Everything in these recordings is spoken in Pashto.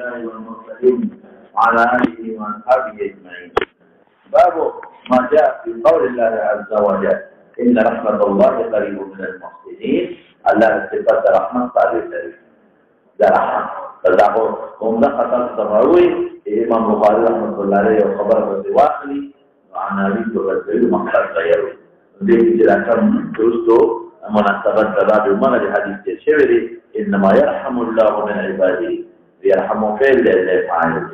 والمرسلين وعلى آله وأصحابه أجمعين. باب ما جاء في قول الله عز وجل إن رحمة الله قريب من المحسنين. الله صفات رحمة تعالى رحمة فذاكو هم خطر السماوي إمام البخاري رحمة الله عليه وخبر بسواقلي وعن أبي بكر مقصد غيره دي جلاكم ترستو مناسبة باب المغرب حديث الشعري إنما يرحم الله من عباده يرحم فعل الله تعالى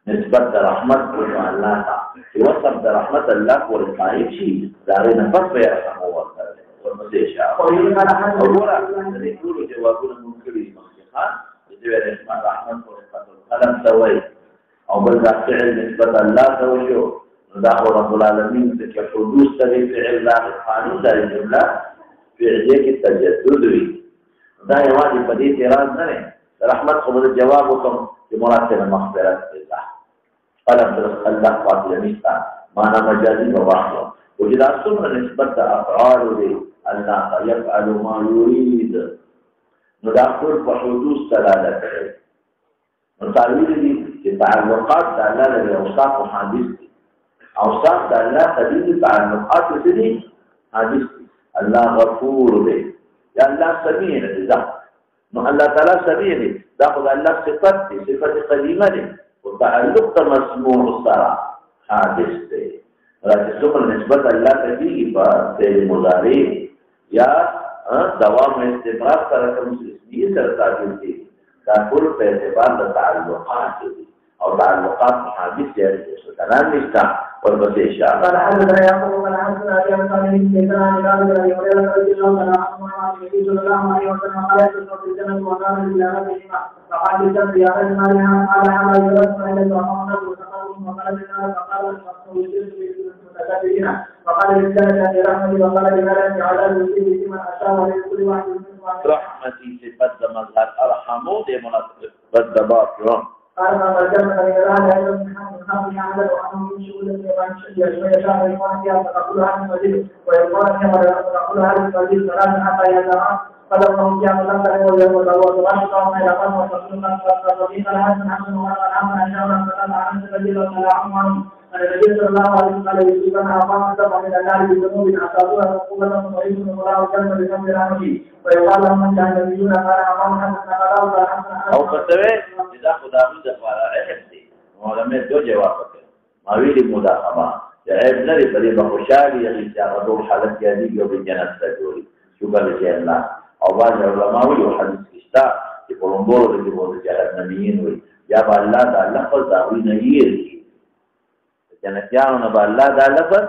نسبة رحمة الله وصف رحمة الله والقائم شيء دارنا فصل يرحمه والله والمسيشة أولا يقول جوابنا منكرين مخيخان يجب رحمة والقلم سوي أو بلغ فعل نسبة الله سوي نداه رب العالمين ذكر حدوث تبي فعل الله القانون دار الجملة في عزيك التجدد ده يواجه بديت إيران نرى رحمة خبر الجوابكم بمراتب المغفرة لله قلم درس الله قاتل ميستا معنى مجازي وواحد وجد السنة نسبة أفعال الله يفعل ما يريد ندخل بحدوث دلالة نتعلم دي تعلقات دلالة لأوصاف وحديث أوصاف دلالة تدين تعلقات لسدي حديث الله غفور به يا الله سميع لذا الله تعالى سميع داخل الله صفة قديمة وتعلق مسموع الصلاة حادث به ولكن ثم نسبة الله تجيب في مضارع يا دوام استمرار تركم اسمية ترتاجل دي داخل في اعتبار التعلقات أو تعلقات حادث يعني كلام مستع والبسيشة قال حدثنا يعقوب بن حسن أبي أنصاري كيسان عن جابر بن هريرة رضي الله عنه النبي صلى الله عليه وسلم قال يدخل في الجنة ونار إلى ربهما فقال الجنة يا رجل مالها قال حمل يرسل إلى الرحمن وسقطهم وقال لنا فقال المقصود المتكبرين فقال للجنة يا رحمتي وقال لملك على المسلم فيمن أشار ولكل واحد منهم رحمتي صفات مظهر أرحموا دي مناسبة باطلون قال ما الجنة لله أيضا من حمد يعمل وأنه من شغل يشاء ويقول فيها فتقولها المسجد ويقول فيها فتقولها المسجد ثلاثة حتى يدعى فلهم فيها مدخل ويوم وغاشقهم إلى قلب وتصدقا فتصديق الحسن حسن وقال عما أشارا فقال عن المسجد وقال عمهم النبي صلى الله عليه وسلم قال يصيبنا أقام سبع من النار بذنوب أصابوها عقوبة ويكون الله الجنة بفضل رحمته ويقال لهم من كان النبيون قال أقام حسن قال أو فتوى إذا خدا من دفع عهدي ولم يدو جوابك ما ويلي مداخمة عيب نري بريبا خشالي يغيث غدور حالة جديد يوم الجنة تجوري شكرا لشيء الله أو بعض العلماء وحديث كشتا يقولون بورو اللي بورو جهنميين يا الله دا لفظ داوي نير جنتيانو نبا الله دا لفظ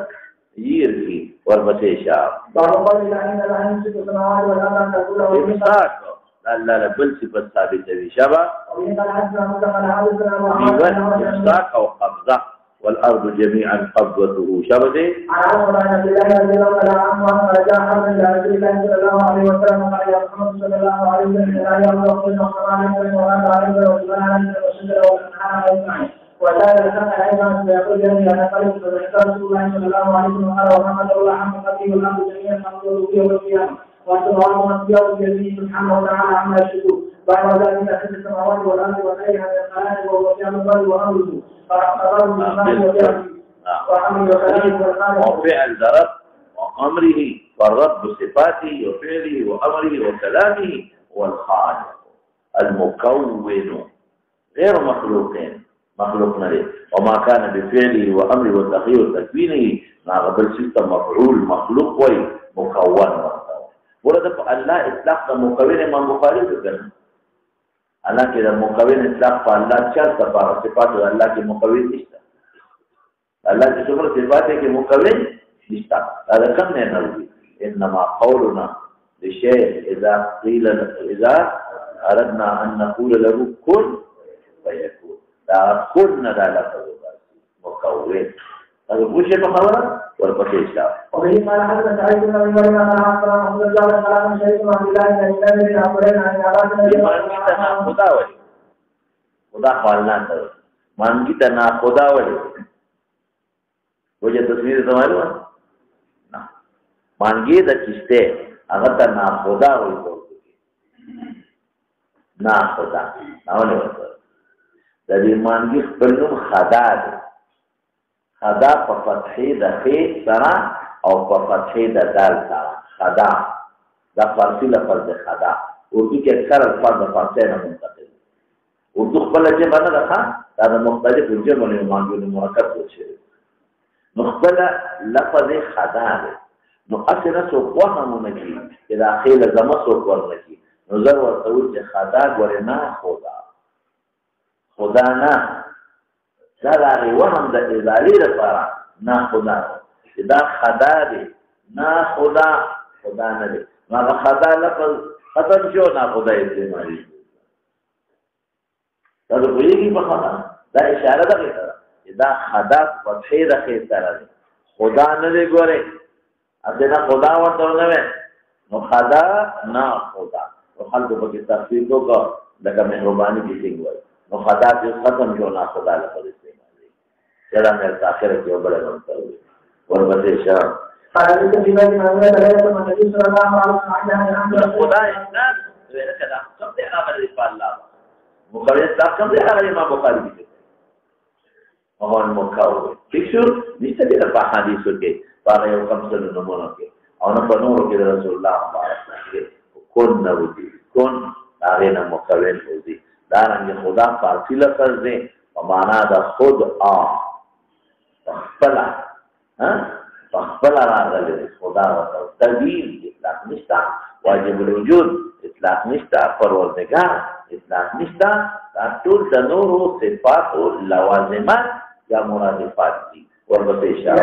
يرغي والبسيشا بارك الله إن الله يمسك السماوات والأرض أن تزولا ويمسك لا بل صفة ثابتة بشبه إمساك أو قبضة والأرض جميعا قبضته شبه عن عمر بن عبد الله رضي الله عنه قال جاء حرب إلى رسول الله صلى الله عليه وسلم قال يا محمد صلى الله عليه وسلم لا يرضى كل الصلاة ولا عليه وسلم وسجد وسبحانه أجمعين وكان الحق أيضا فيقول جميع نقل فذكر رسول الله صلى الله عليه وسلم قال ومحمد الله عما قديم الأرض جميعا مقبول فيه والقيامة وسبحانه وتعالى الجليل سبحانه وتعالى عما يشركون بعد ذلك في السماوات والارض وغيرها من الخلائق وهو في الله وامره فاخبره بالله وفعل رب وامره والرب بصفاته وفعله وامره وكلامه هو الخالق المكون غير مخلوق نري وما كان بفعله وامره وتغيير وتكوينه مع قبل ستة مفعول مخلوق ومكون ورد الله اطلاق المكون امام بخاري ذکر الله کې د مکون اطلاق په الله چرته په صفات الله کې مکون نشته الله کې څومره صفات کې مکون نشته دا کوم نه نوي انما قولنا لشيء اذا اردنا ان نقول له كن فيكون دا كن نه دا لفظ مکون هذا وش المخاورة والبكيشة. وبه قال حدثنا سعيد بن أبي مريم قال أخبرنا محمد بن جعفر قال عن شريك بن عبد الله بن جابر بن عمرو عن عباس بن خداولي خدا خالنا تر مان kita na خداولي وجه تصویر سمجھو نا مان کې د چشته هغه ته نا خداولي ناخذا ناونه ورته د دې مانګي خپل نوم خدا دی خدا په فتحې د خې سره او په فتحې د دال سره خدا دا فارسی لفظ دی خدا اردو کې اکثر الفاظ د فارسی نه منتقل اردو خپل ژبه نه ده دا د مختلفو ژبو نه مانګو مرکب جوړ شوی نو خپل لفظ خدا دی نو اصل څوک وهمونه کی چې دا خې له زما څوک ورنکي نو زه ورته وایم چې خدا ګورې نه خدا نه دا د هغې وهم د ازالې لپاره نه خدا چې دا خدا دی نه خدا نه دی نو هغه خدا لفظ ختم شو نه خدا استعمالي دا د پوهېږي په خدا دا اشاره ده هغې سره چې دا خدا فتحې د خې سره دی خدا نه دی ګورې هسې نه خدا ورته ونه وی نو خدا نه خدا نو خلکو پکې تفصیل وکړه لکه مهرباني کې څنګه وایي نو خدا چې ختم شو نه خدا لفظ استعمالي دا مې تاخره کې وبله منته ورپسې شه فعلت بما جمعنا لله والنبي صلى الله عليه وسلم خدا اسلام ویل کدا کوم دی هغه دی په الله مخالف دا کوم دی هغه ما بخاری کې اون مکاو فکر نشته د په حدیثو کې باندې یو کوم څه نمونه کې او نه په نور کې رسول الله صلی الله علیه وسلم کون نه ودی کون هغه نه مکوین ودی دا رنګ خدا فارسی لفظ دی په معنا د خود خپل راغلی خدا ورته تدبیر اطلاق نشته واجب الوجود اطلاق نشته پروردگار اطلاق نشته دا ټول د نورو صفاتو لوازمات یا مرادفات دي ورپسې اشاره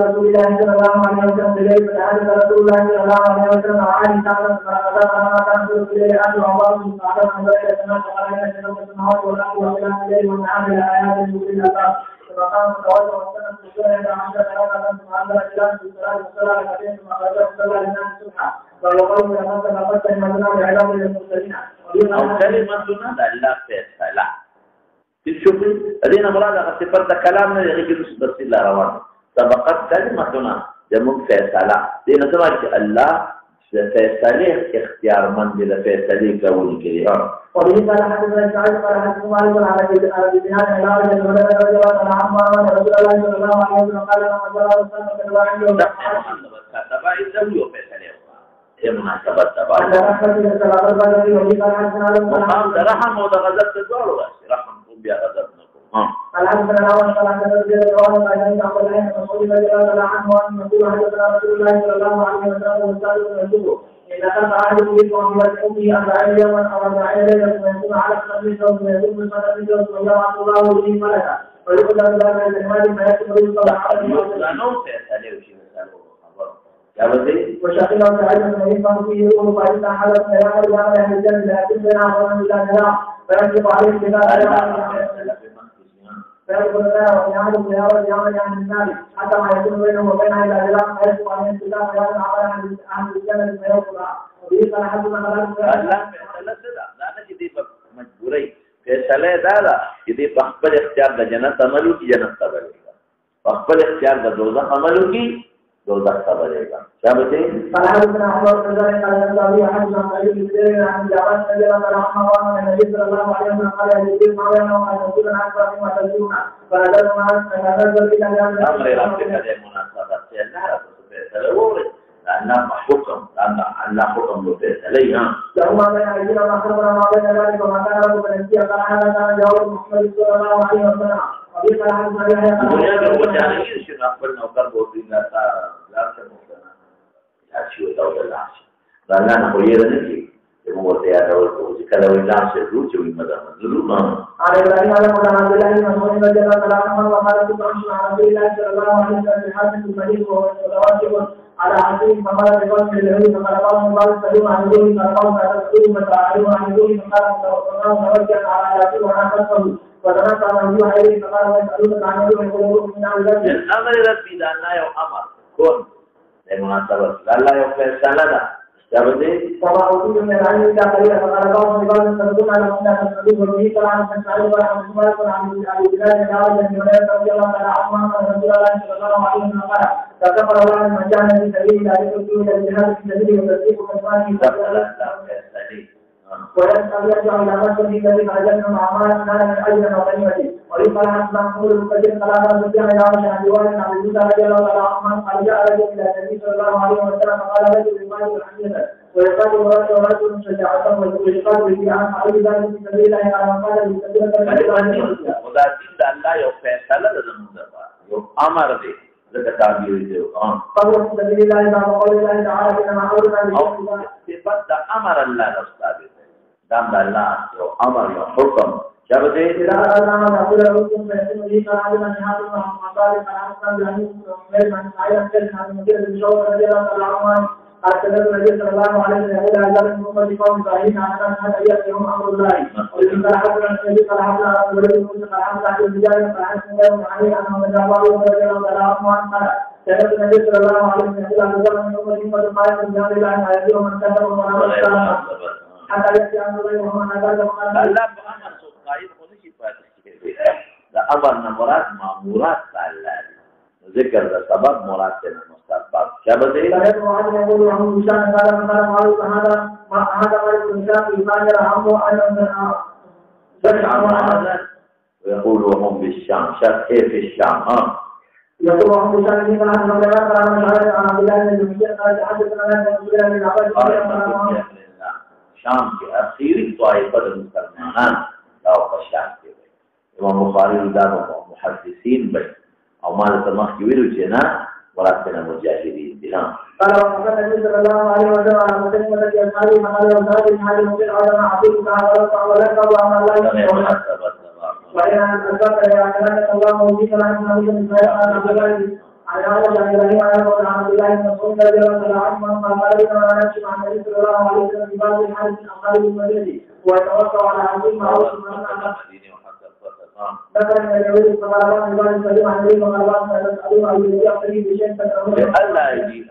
رسول الله صلی الله علیه وسلم دې په حال رسول الله صلی الله علیه وسلم علی تعالی فرقدا ما كان رسول الله ان الله تعالی امر لنا تعالی ان السماوات والارض وما بينهما من عامل ايات الله فقام توجه وسلم سورة عشر ثلاثة معذرة إلى الصلاة والسلام عليه ثم خرجه صلى الله عليه وسلم فيقول من أمسك لقد مدنا بعلام للمرسلين أو كلمتنا لله فيصلى تشوفي الذين مراد صفات كلامنا يجب تفسير الله رواه سبقت كلمتنا جمع فيصلى دين سمعت الله فيصلى اختيار من لفيصلى كون كريم وبه قال حدثنا سعيد قال حدثنا مالك على بناء علاج الولد رضي الله عنه عما رسول الله صلى الله عليه وسلم قال لما جاء رسول الله صلى الله عليه وسلم تبع يسوي فيصلى هي مناسبة تبع مقام رحم وغضب تزور رحم بيا غضبنكم قال حدثنا اول قال حدثنا رضي الله عنه قال رسول الله صلى الله عليه وسلم ان يقول حدثنا رسول الله صلى الله عليه وسلم وقال رسوله إذا كان أحد منكم يدعوني 40 يوما أو 40 ليلة ويكون على الخميس ويكون من صلاة ويبعث الله به ملكا ويقول له ذلك الإجمال ما يكتب بالصلاة وشاقنا وتعالى من يفهم فيه يقول فإذا حدث يعمل بعمل أهل الجنة لكن بين عظام إلى جناح فيكتب عليه كتاب فيقول له ويعمل بيارة يعمل عن النار حتى ما يكون بينه وبينها إلى جناح فيكتب عليه كتاب ويعمل عن الجنة فيقول وبه قال حدثنا مجبوري فیصله دا ده چې دې په خپل اختیار د جنت عملو کې جنت ته ورسېږي په خپل اختیار د دوزخ عملو کې دوزخ ته ورسېږي ثابته قال حدثنا عمر بن زيد قال النبي حدثنا علي بن زيد عن جابر رضي الله عنه عن النبي صلى الله عليه وسلم قال يجب ما بينه وبين رسول الله صلى الله عليه وسلم فنزل ما نزل الى امر ربك هذه مناسبه فيصله لأن حكم حكم لفيصله له ما بين أيدينا وما خلفنا ما بين ذلك وما كان له فنسي قال هذا كان جواب محمد صلى الله عليه وسلم وفي قال حدثنا يحيى دنیا کې وځي چې خپل نوکر بوتي لا څه مخنه یا شو دا ولا دا نه خو یې نه کی یو ته یا دا ورته چې کله وی لاس شروع چې وي مدام ضرور نه علي ابراهيم على محمد عبد الله بن مسعود رضي الله عنه وقال كنت امشي مع رسول الله صلى الله عليه وسلم في حاجه المدينه وهو متواجد على عزيز فقال بقول اليهود فقال قوم الله سلم عن دون فقال رسول فتعالوا عن دون فقال توجه على ياسين وانا خلفه فتنسى من يوحى اليه فقال ويسالونك عن يوم القلوب من اهل الجنه الامر ربي ده لا يو امر كون لمناسبه لا يو فسلنا جابدي فما اوتي من العلم الا قليلا فقال قوم بقول تردون على من لا تسالون وبه قال عن تسالون ورحمه الله عن بلاد داود بن هريره رضي الله تعالى عنه رسول الله صلى الله عليه وسلم قال فكفر الله من جعل في سبيل الله يقتل الى الجهاد في سبيله وتصديق كلماته ويسأل يرجع إلى مسجد الذي خرجنا مع ما كان من أجل وغنيمته ويقال حسب محمود المكثر قال سفيان إلى عائشة عن رواية عن أبي موسى رضي الله عنه قال جاء رجل إلى النبي صلى الله عليه وسلم فقال رجل يقاتل حديثا ويقاتل ورجل شجاعة ويقاتل في عن علي ذلك في سبيل الله على قال في وذاتين الله يوفيسل لذنب أمر دي ذكر تعبير دي قال في سبيل الله كما قول الله تعالى إنما أمرنا أو صفات أمر الله نفسه دام الله أمر حكم شابته إذا أردنا أن نقول لكم فيكون لي كلام من هذا المقال فأنتم جميعا من عين كلمة عن مدير الشعور رضي الله عنه أرسل النبي صلى الله عليه وسلم إلى أجل من قوم إبراهيم على أن يأتيهم أمر الله وإذا حضر النبي صلى الله عليه وسلم ولد موسى فأحمد على الرجال فأحمد الله عليه أنه من الله رضي الله عنه قال كتب النبي صلى الله عليه وسلم إلى أجل من أمة فقال من جانب الله يأتيهم من كفر ومن حتى يأتي أمر الله ومن أجل ومن أجل قائد होने की बात है दा अमर नमरात मामूरात ताल्ला ذکر दा सबब मुराद से मुस्तक़बाल क्या बताइए है मुआद ने बोलो हम निशान काला मालूम हमारा हमारे निशान ईमान हम अन ويقول وهم بالشام شرق في الشام يقول وهم بالشام من هذا المكان كلام شاعر عن عبد الله بن مسعود قال حدثنا عن رسول الله بن عباس شام के आखिरी طائفة المسلمان أو خشان كده إمام بخاري ودار محدثين بس أو ما لتمخ يقولوا جنا ولكن مجاهدين دينام قال وقال النبي صلى الله عليه وسلم على مسلمة الأصحاب محل وزاد من هذه المسجد على عبد الله ولك وعلى الله وإن أنزلت يا كلام الله موجود عن النبي صلى الله عليه وسلم على هذا الإبراهيم على عبد الله بن مسعود رضي الله عنه قال لنا أن نشهد عن النبي صلى الله عليه وسلم في بعض الحديث من أصحاب المدينة ويتوقع على عظيم معروف ذكر ان اليهود فقالوا من بعد السليم عن النبي وقالوا نسألوا أن يأتي بشيء تكرمه الله يجي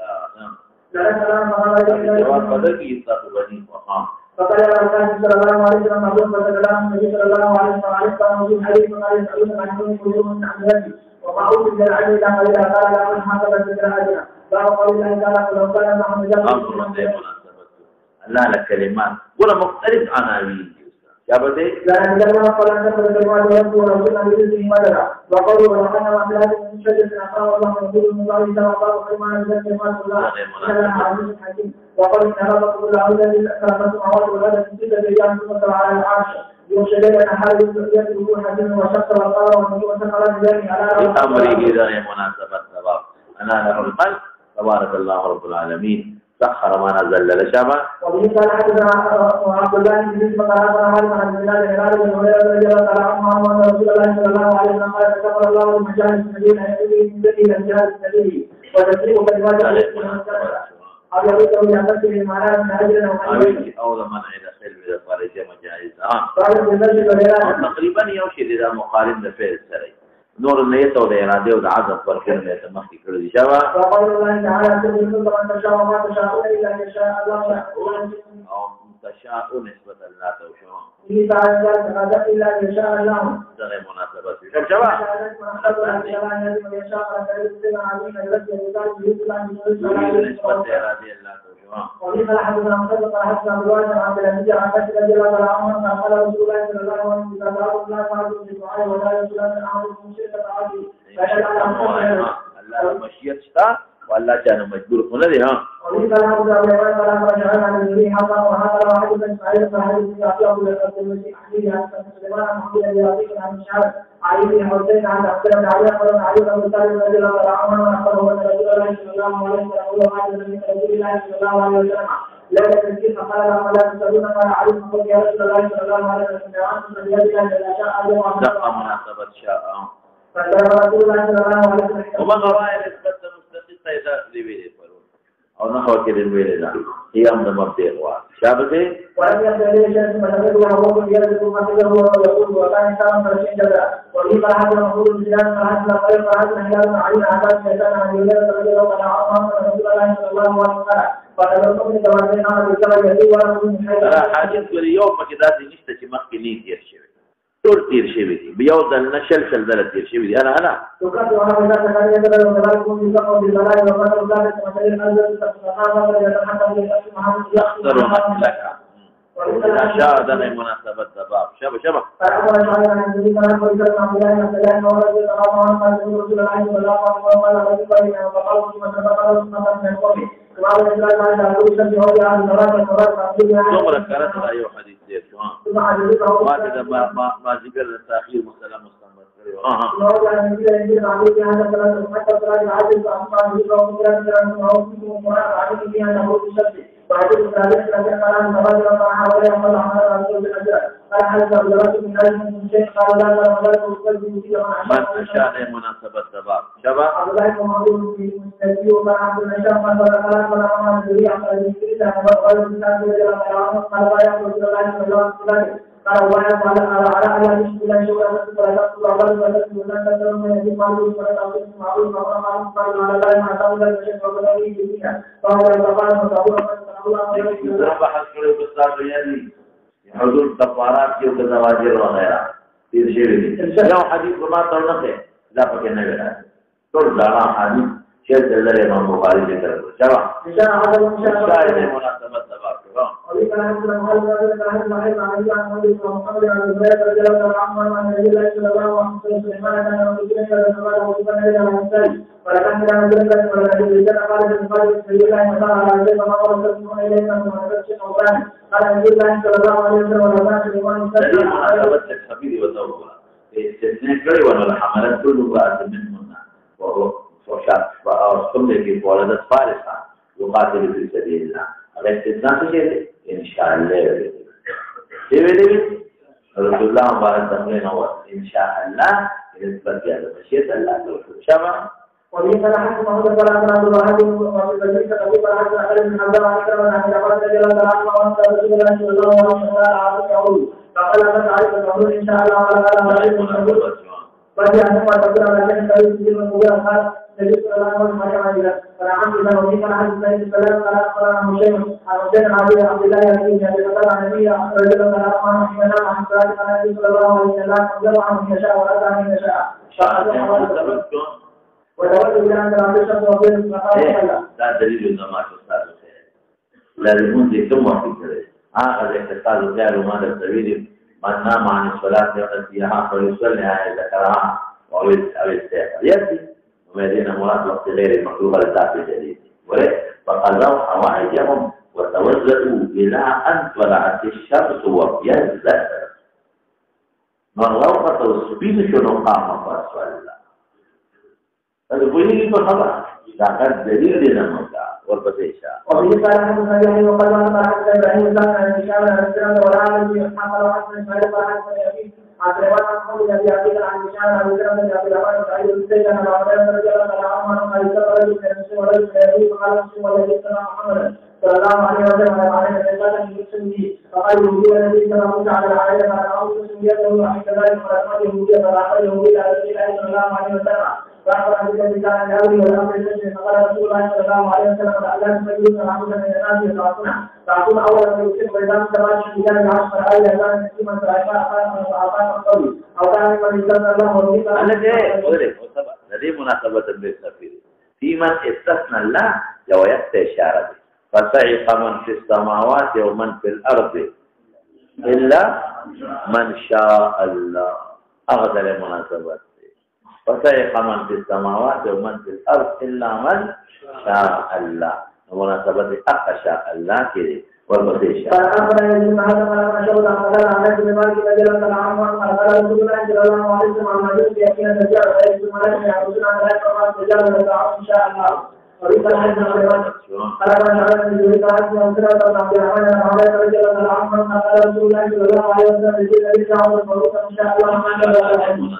لا كلام فقال جواب بدل کی استقبالی مقام فقال يا رسول الله صلى الله عليه وسلم أبو بكر كلام النبي صلى الله عليه وسلم كان موجود حديث فقال يسألون عن كل قلوب عن ذلك وما أوتي من العلم إلا قليلا قال لا من حسب ذكر أجرا باب قول الله تعالى ولو كان معهم جبل الله لك كلمات ولا مختلف عناوين क्या बते لا نتكلم فلا نتكلم بالكلمات ورسول ورسولنا بإذنه مددا وقوله ولقد وأملاك من شجرة أخاه الله ورسوله من بعد الله فرمان بذلك كلمات الله إننا عزيز حكيم وقال إن ربكم الله الذي خلق السماوات والأرض في 6 أيام ثم استوى على العرش يغشى الليل نهار يطلبه حكيم وشق والقمر والنجوم وسخر بذلك على أمره إذا مناسبة الثواب أنا له القلب تبارك الله رب العالمين سخر ما نزل لشبا وبه قال حدثنا عبد الله بن مسعود قال حدثنا عن بلال بن هريرة رضي الله عنه أن رسول الله صلى الله عليه وسلم قال كتب الله المجاهد الذين يأتي من ذكر الجهاد السبيل وتسليم كلمات أو يريد أن يأتي بالمعنى من أجل أو لمن إذا خلف إذا خارج مجاهد قال بالنسبة تقريبا يوشي إذا مقارن لفعل السري نور النية والإرادة والعزم والكلمة يتمخي كل ذي شبه وقال الله تعالى تقول من تشاء وما تشاءون إلا أن يشاء الله أو تشاء نسبة لا توشون في تعالى ذلك إلا أن يشاء الله ده غير مناسبة شبه ومما حدثنا مصدق حدثنا بالوالد عن النبي عن ذلك رضي الله عنه قال رسول الله صلى الله عليه وسلم إذا دعوا الله فعلوا بالدعاء ولا يسألون عن أمر المشرك فعلوا الله مشيت شتا والله كان مجبور هنا دي ها ومما حدثنا بالوالد عن رجعان عن النبي حقا وهذا واحد من سعيد فحديث يعطيه بالأرض المسيح حديث عن سليمان محمد بن يعطيك عن الشعب علي بن حسين عن أخبر بن علي أخبر علي بن طالب رضي الله عنه أخبره أن رسول الله صلى الله عليه وسلم يقول هذا من رسول الله صلى الله عليه وسلم لا تسكين فقال لهم لا تسألون قال علي فقل يا رسول الله صلى الله عليه وسلم وأنتم من يد إذا شاء الله دقة مناسبة شاء فقال رسول الله صلى الله عليه وسلم ومن رأى نسبة مستقصة إذا لبيل يقولون أو نحو كده الويل ده هي أمر مبدئ شابته ولم يبدأ لي شيء ثم تبدو وهو يرزق مسجده ويقول وكان كلام فرشين جدا ولي فهذا مفروض الجلال فهذا خير فهذا هلال علينا عباد شيطان عن يولاد رضي الله عنه رسول الله صلى الله عليه وسلم فنظركم لتوازين عمل الكبر يدي ولكم من حيث حاجة اليوم كده نشتكي مخكنين يرشبه تور تير شبيدي بيوض النشل سلسلة تير شبيدي أنا تقدر وهذا لا تكاد يقدر وذلكم في سقط بالبلاء وقدر ذلك مثل الأرض تستطاع ولا يتحكم بالأسماء يخسر لك شاء ده مناسبة باب شبه فأمر شعيب عن النبي صلى الله عليه وسلم عبد الله بن عبد الله ورضي الله عنه قال رسول الله صلى الله عليه وسلم قال رجل بين فقال ثم تفقد سنة من قومه قال الإسلام عند أبو سلمي وهو عن صلاة ثم ذكرت أيوه حديث ثم حديثه ما كذا ما ذكر التأخير مثلا مستمر وهو عن النبي صلى الله عليه وسلم هذا صلاة حتى صلاة العصر فأصبح ذكره وعليه فيها أنه في وعدد الثالث الذي قال أن الرجل طرح ولا يقل عن هذا الرجل بالأجر قال حدث بدراسة من هذا من شيء قال لا تقبل بمثيل من شاء مناسبة الباب شبه عبد الله بن معروف في المستدي وقال عبد النشام قال ولا ما ندري عن الذي وقال الإنسان رجل قال لا يقول رسول الله صلى الله عليه وسلم قال ولا على أن يشكل شيئا ولا تقول ولا تقول ولا تقول من يجب معروف ولا تقول معروف ولا معروف قال ولا لا ما تقول الشيء ولا يجب فهو يتقال وتقول يضرب حسكري بالصار يعني حضور كفارات كيو كزواجر وغيرها يرشيني لو حديث ما ترنقه لا فكنا بلا تقول دارا حديث شيء دلالة الإمام البخاري ذكر شباب إن شاء الله إن شاء الله شاهد مناسبة تبارك الله وذكر أن الله تعالى عن النبي محمد عن الزبير رضي الله عنه عن النبي صلى الله عليه وسلم سليمان كان مسلما فقال وسلم إلى الإنسان ولكن كان ذلك ولكن إذا قال البخاري في الله تعالى على ذلك ما قال رسول إليك من نفس أوطان قال النبي صلى الله عليه وسلم ولما سليمان دليل مناسبة الخبير والتوبة استثناء كل ولا حملت كل بعض منهن وهو وصلنا في ولدت فارسة يقاتل في سبيل الله الاستثناء شيء إن شاء الله سيبدي رسول الله بعد تمرين هو إن شاء الله يثبت هذا الشيء الله شبه وفي صلاح محمد صلى الله عليه وسلم وفي ذلك قد صلاح أخرج من عبد الله أكرم أن يقول رجل الله وأنت رسول الله صلى الله عليه وسلم عبد يقول فقال من عليك تقول إن شاء الله ولا عليك bagi anda pada perjalanan dari sini mengulang hal dari perjalanan macam mana? Karena kita memberikan hadis dari perjalanan para muslim, Muslim Nabi Abdullah yang ini dari kata Nabi Rasulullah Muhammad SAW Nabi Sallallahu Alaihi Wasallam Allah Maha wa Taala Maha. Walaupun jangan terlalu sempurna maka لا دليل إنما تستاذ لا يكون ذكر ما فكره هذا الاتصال غير ماذا السبيل من نام عن الصلاة يأتيها فيصلي ذكرها أو يستيقظ يأتي ومدينة مراد وقت غير المطلوب لذات الجديد فقضوا حوائجهم وتوجهوا إلى أن طلعت الشمس وابيزت من غوقة السبيل شنو قام فصلى هذا بيجي بالخبر لكن دليل لنا والبسيشة وفي صلاة المسلمين وقد وقع حتى إبراهيم كان عن الشام عن السلام والعالم في أصحاب الوقت من شهر واحد من يأتي عن سليمان محمود الذي يأتيك عن الشام عن السلام الذي يأتي الأمان سعيد السيد عن العبدان رجل الله عنه قال سبب رجل من المسلم ورجل من يأتي فقال المسلم والذي سمع محمد صلى الله عليه وسلم على الإنسان من يسلمه فقال يهودي الذي سمع موسى على العائلة فقال أعوذ بسميته عند ذلك فقال يهودي فقال يهودي على رسول الله صلى الله عليه وسلم فأخبر عن الذي كان يهودي والأمر المسلم فقال رسول الله صلى الله عليه وسلم الأذان فيجوز معروفا من الناس تعطون أولا من يسلم وإذا تماشي بجانب العشر آية كان مسلما فأعطاك القول أو كان من يسلم الله ورسوله الذي مناسبة بالسفير في من استثنى الله لو يأتي إشارة فصعق من في السماوات ومن في الأرض إلا من شاء الله أغدى لمناسبة فصعق من في السماوات ومن في الأرض إلا من شاء الله مناسبة أخشى الله كده والمسيح فأخبر يجب هذا ما شاء الله قال عن الجمال كذا قال عنه قال رسول الله صلى الله عليه وسلم عن النبي يأتينا الدجال ويجب ما يعرضون على ذلك الدجال ويدعون إن شاء الله وإذا الحج قال ما شاء الله من ذلك الحج وأنزل عبد الرحمن وعلى رجل الله عنه قال رسول الله صلى الله عليه وسلم يجب أن يدعوا الملوك إن شاء الله ما شاء الله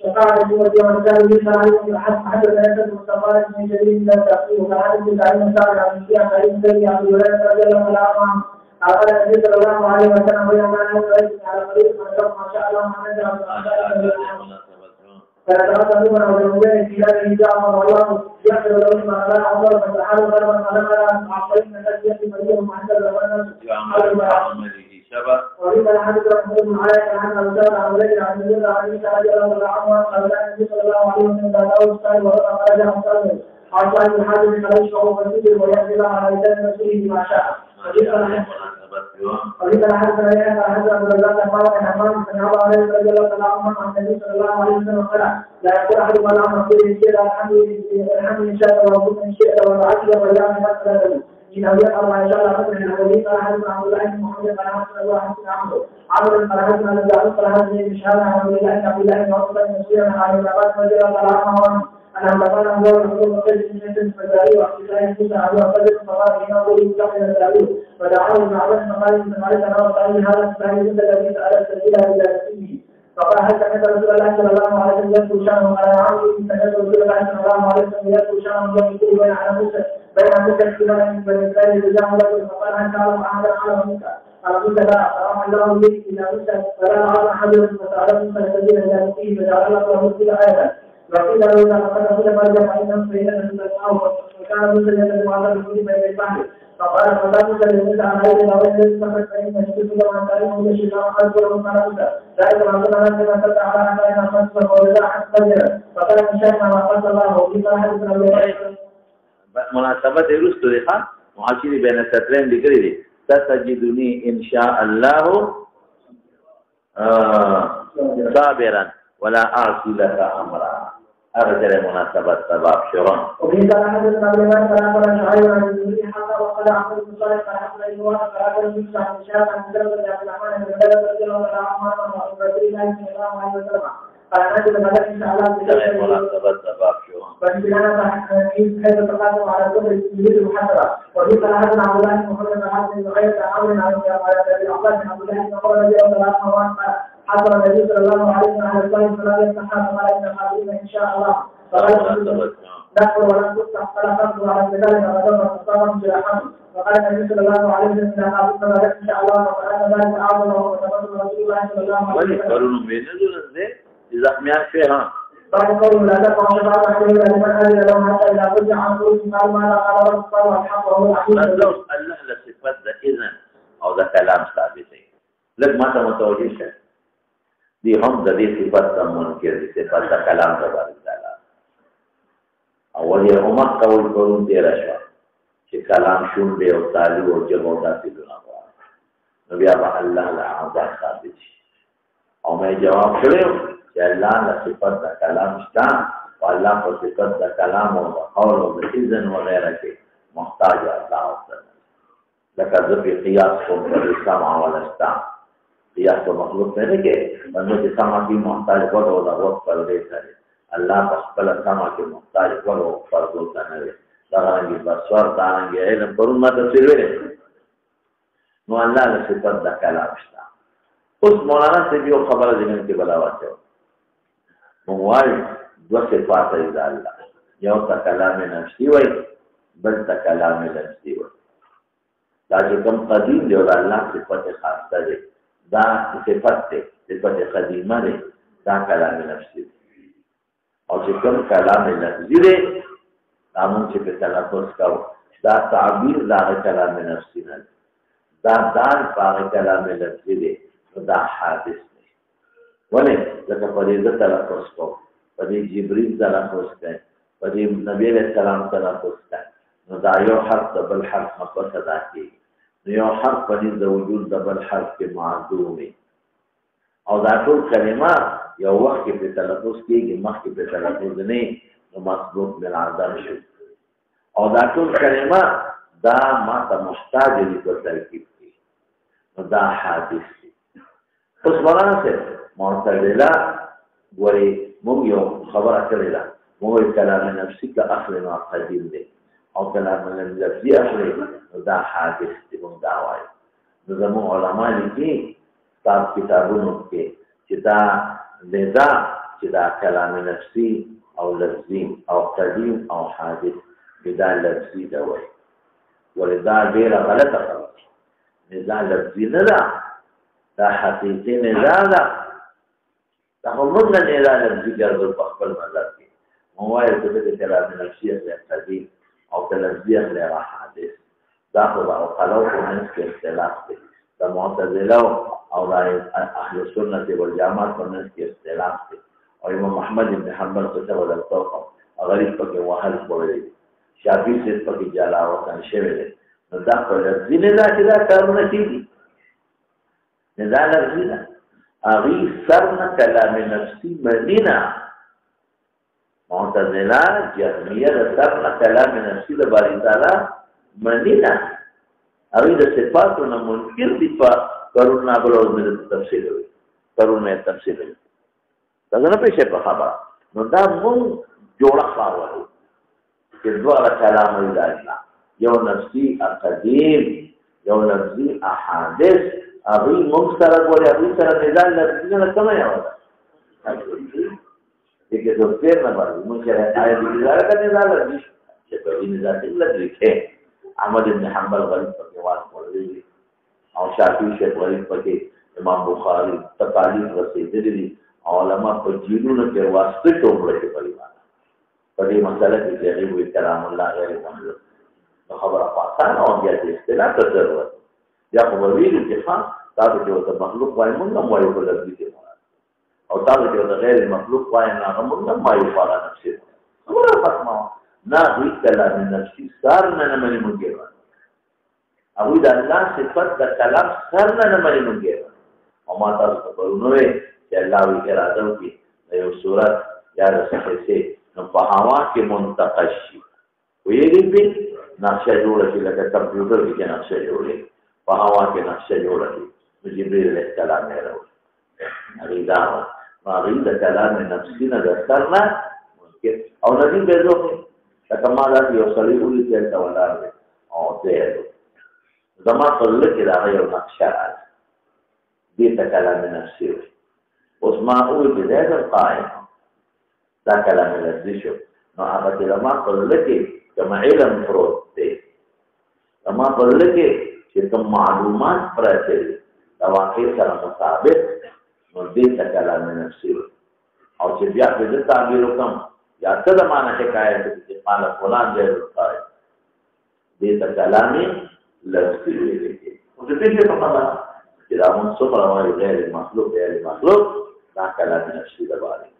وقال في وجه الثاني بالله حتى لا يكون مستقبلا من جديد لا تأخذه كان في تعليم سابع من فيها تعليم سري عبد الله رضي الله عنه قال النبي صلى الله عليه وسلم ويوم أن يدعو على طريق ما شاء الله من نزل فيتغطى نورا ويومين في هذه الدعوة والله يغفر له ما لا أمر فتحاول غربا فلما عصينا الذي مريم عند الأمانة وإذا الحديث رحمه الله عليه عن أبو عن ذلك عن النبي رضي الله عنه قال النبي صلى الله عليه وسلم قال أوصى وخرج عن صلاه عن صلاه الحاج من الشعور والذكر ويحمل على لسان رسوله ما شاء مناسبت کیوں وإذا حدث إليها فحدث عبد الله قال عن عمار بن عمر عليه رضي الله تعالى عنه عن النبي صلى الله عليه وسلم قال لا يقول أحد ولا مقبول إن شئت الحمد إن شاء وربك إن شئت والعجل واليوم مثلا إن أولياء الله إن شاء الله مثلا الأولين قال حدثنا عبد الله بن محمد قال حدثنا الله حسن عمرو قال حدثنا النبي عليه الصلاة والسلام بشهادة عن عبد الله بن عبد الله بن عتبة بن مسعود عن ابن عباس رضي الله تعالى عنه أن قال هو رسول الله من فزاري واحتساب موسى على قدر فقال إنه قولي كافر الزاري فدعاه ابن عباس فقال إن مالك أنا وقال هذا الثاني من الذي سأل السبيل إلى نفسه فقال هل سمعت رسول الله صلى الله عليه وسلم يذكر شأنه قال نعم سمعت رسول الله صلى الله عليه وسلم يذكر شأنه يقول بين على موسى الكلام من بني إسرائيل رجال له فقال هل تعلم أحدا على موسى قال موسى لا فرمى الله به إلى موسى فلا أرى أحد فسأل موسى السبيل إلى نفسه فجعل الله كل آية وقيل له إذا فقد رسول مريم فإنهم فإنهم تسمعه وكان موسى يتبع على الرسول بين البحر فقال فقال موسى لموسى عن أين لو أن يستفد فإن يشتكي له عن تعليم من الشيطان خلقه قال موسى ذلك ما كنا نسمع فتح على أن خمسة ولا حتى فقال من شاء ما قصد الله وفي صلاح مناسبت درست لها معاشري بين السطرين ذكري ستجدني إن شاء الله صابرا ولا أعصي لك أمرا أرجل مناسبة سباب شرون وفي صلاح الإسلام فلا شعير عن الدنيا حتى وقال عبد المصالح فحصل إلوان فأكل المسلح من شاء عن مجرد عبد الرحمن بن بلد رضي الله عنه ورسول الله صلى الله عليه وسلم قال نجد ملك إن شاء الله مناسبة سباب شرون فإننا حيث تقدم على كل يريد المحاسبة وفي صلاح عبد الله بن محمد بن عبد الغير تعاون على العباس بن عبد الله بن عمر رضي الله عنه حصل النبي صلى الله عليه وسلم على الصلاة فلا يفتحها فلا يفتحها إن شاء الله فقال نحن ولم تفتح فلا تقدر على ذلك ودفع الصلاة إلى حمد وقال النبي صلى الله عليه وسلم إذا حافظنا ذلك إن شاء الله فقال ذلك أعظم وتقدم رسول الله صلى الله عليه وسلم ولكن من نزل إذا أحميان فيها قال قوله لا تقع شفاعة عليه لمن أذن له حتى إذا رجع عن قول قال ما لا قال رب قال والحق وهو الحق لو الله لصفات ذا إذن أو ذا كلام ثابتين لك ما تمتوجه شيء دي هم ذا دي صفات منكر دي صفات ذا كلام تبارك تعالى أول يوم قول قولون دي رشوة कि कलाम शुन बे और ताली और जगोदा से दुना हुआ नबी अब अल्लाह ला आज़ाद साबित और मैं जवाब करे कि अल्लाह ला सिफत दा कलाम स्ता और अल्लाह को सिफत दा कलाम और कौल और इज़्न वगैरह के मोहताज अल्लाह होता है लका ज़बी क़ियास को बरिस्तामा वाला स्ता क़ियास को मखलूक नहीं के बंदे के समा की मोहताज को वक्त पर दे करे अल्लाह पर समा के मोहताज को पर बोलता नहीं दांगी बसवार दांगी है ना पर उन्मा तस्वीर है नो अल्लाह ने सिफत दा कलाम स्ता उस मौलाना से भी वो खबर जिन्हें के बलावत है मोबाइल दो सिफात है अल्लाह यो ता कलाम नफ्सी वही बल ता कलाम नफ्सी वही ताकि कम कदीम जो अल्लाह सिफत खास है दा सिफत है सिफत कदीमा है दा कलाम नफ्सी और जो कम कलाम नफ्सी है नामों से पे तलाफ़ुज़ करो दा ताबीर दा कलाम नफ्सी न दा दान पागे कलाम नफ्सी दे दा हादिस ने वने जब फरीज़त तलाफ़ुज़ करो फरीज़ जिब्रील तलाफ़ुज़ करें फरीज़ नबी अलैहिस्सलाम तलाफ़ुज़ करें दा यो हर्फ दबल हर्फ मक़सद अदा की यो हर्फ फरीज़ वजूद दबल हर्फ के माज़ूम में और दा तो कलिमा यो वक्त के पे तलाफ़ुज़ की मख के पे तलाफ़ुज़ नहीं मसबूक में आदम शु और दातुल कलिमा दा माता मुस्ताज ली को तरकीब की दा हादिस की उस मौलाना से मुअतज़िला वरी मुंगियो खबर करेला मुंगियो कलाम नफ्सी का असल व कदीम दे और कलाम नफ्सी असल दा हादिस की मुदावाई नज़म उलमा लिखी ताब किताबों के चिता लेदा चिता कलाम नफ्सी أو لفظين أو قديم أو حادث بدا لفظي دوي ولدا غير غلطة خلاص ندا لفظي ندا دا حقيقي ندا دا هم مدن ندا لفظي جرد البخبل مذهب کی موائل كده كلام نفسي أخلي قديم أو تلفظي أخلي حادث دا خدا أو خلو كنس کے اختلاف دي دا معتزلو أو دا أهل السنة والجامعة كنس کے اختلاف دي और इमाम अहमद इब्न हंबल को सब लगता है गरीब पर के वहाल पड़े शाफी से पर के जलावत शेवे نو دا په لفظي نزاع کې دا کارونه کېږي نزاع لفظي ده هغوی سر نه کلام نفسي مني نه معتزله جهمیه د سر نه کلام نفسي د باري تعالی مني نه هغوی د صفاتو نه منکر دي په قرون نابل او تفصیل وي قرون نه تفصیل وي دا نه پېښه په خبره نو دا مونږ جوړه خاورو چې دواړه کلام وي دا یو نفسي قدیم یو لفظي احادث هغوی مونږ سره ګوري هغوی سره نزاع لفظي نه کومه یو ده دغه د پیر نه باندې مونږ سره آیا د نزاع کنه نزاع لري چې په دې نزاع کې لږ کې احمد بن حنبل غریب په واس ورغلی او شافعي شیخ غریب پکې امام بخاری تقالید رسېدلي دي علماء په جیلونو کې واسطه ټومړه کې پریوان په دې مسله کې چې وی کلام الله غیر محمود خبره پاتانه او بیا دې اصطلاح ته ضرورت یا خو ویل چې خان تاسو چې د مخلوق وایي موږ هم وایو په لږ دي او تاسو چې د غیر مخلوق وایي نه موږ هم وایو په اړه نفسي خبره ختمه نه وی کلام نفسي سر نه مني مونږ او دا الله صفات د کلام سر نه مني مونږ او ما تاسو ته ورونوي چې الله وی اراده وکړي یو صورت یا رسېږي نو په هوا کې منتقش شي ویلې به نقشه جوړه شي لکه کمپیوټر کې نقشه جوړه په هوا کې نقشه جوړه شي نو جبريل علیه السلام یې راوړ هغه دا هغه د کلام نفسي نه درنه ممکن او نبی به دوه لکه ما دا یو سړی ولې چې تا ولار او ته زما په لکه دا یو نقشه راځي دې ته کلام نفسي اوس ما اول کې دا قائم دا کلام لفظي شو نو هغه چې ما په لکه کما علم پروت دی ما په لکه چې کوم معلومات پراته دي دا واقع سره مطابق نو دې ته کلام نفسي او چې بیا په دې تعبیر وکم یا څه د معنا حکایت چې قال فلان دې وکړي دې ته کلام لفظي ویل کی او دې څه په معنا چې دا مون څو پر وایي غیر مخلوق دا کلام نفسي د باندې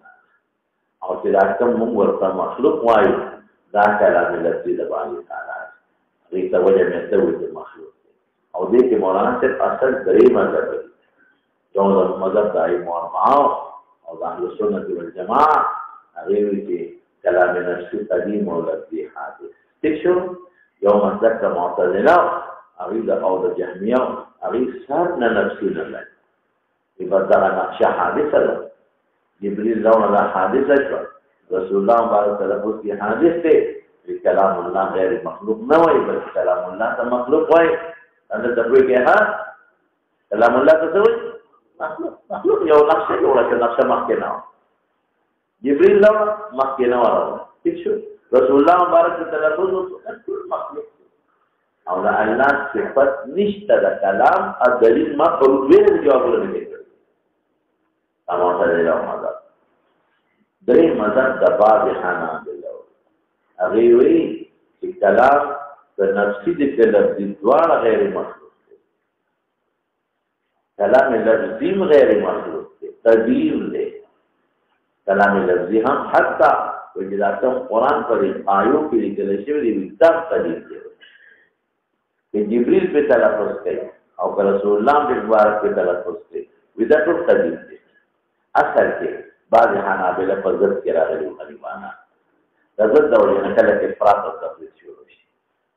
او چې دا کوم موږ ورته مخلوق وایو دا کلام لفظي د باندې تعالی دې ته وجه مې ته وایي مخلوق او دې کې مولانا صاحب اصل درې مذهب دي یو مذهب د ائمه او د اهل سنت والجماعه هغه وی چې کلام نفسي قدیم او لفظي حادث تشو یو مذهب د معتزله هغه د او د جهمیه هغه سر نه نفسي نه لري دا نقشه حادثه ده جبريل راوړه حادثه شو رسول الله مبارک تلفظ کی حادث ته کلام الله غیر مخلوق نه وای بلکې کلام الله ته مخلوق وای دا د دوی کې ها کلام الله ته وای مخلوق یو نقشه جوړه کړه نقشه مخکې نه جبريل راوړه مخکې نه راوړه ٹھیک شو رسول الله مبارک تلفظ ټول مخلوق او دا الله صفات نشته د کلام ا دلیل ما په ویل جواب ورنه تمام سره له مذهب درې مذهب د بعض حنابلة هغه وی چې کلام د نفسي د لفظي دواړه غیر مخلوق دي کلام لفظي غیر مخلوق دي تدبیر دی کلام لفظي هم حتی وجدات قرآن پر آیو کې لیکل شوی دی وکړه تدبیر دی چې جبريل په تلفظ کوي او رسول الله په مبارک په تلفظ کوي ودا ټول تدبیر دی اصل کې بعض حنابلة په ضد کې راغلي غریبانه د ضد ډول نه کله کې افراط او تفریط شروع شي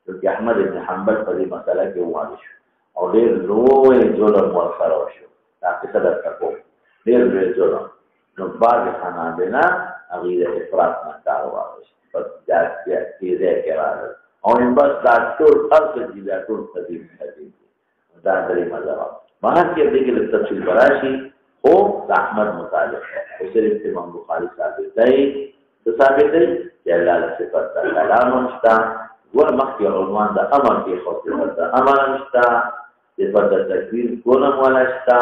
چې احمد بن حنبل په دې مسله کې وایي شو او ډېر لوی ظلم ورسره وشو دا څه درته کوم ډېر لوی ظلم نو بعض حنابلة هغه د افراط نه کار واخیست په ځاتیا کې ځکه راغله او ان بس دا ټول خلک دي دا ټول قدیم دا درې مذهب ما کې دې کې تفصیل براشي او احمد مطالب او صرف امام بخاری ثابت دی چې الله صفات کلام مشتا ورمخي عنوان د امر کې خو د امر مشتا صفات د تکوین کولم ولشتا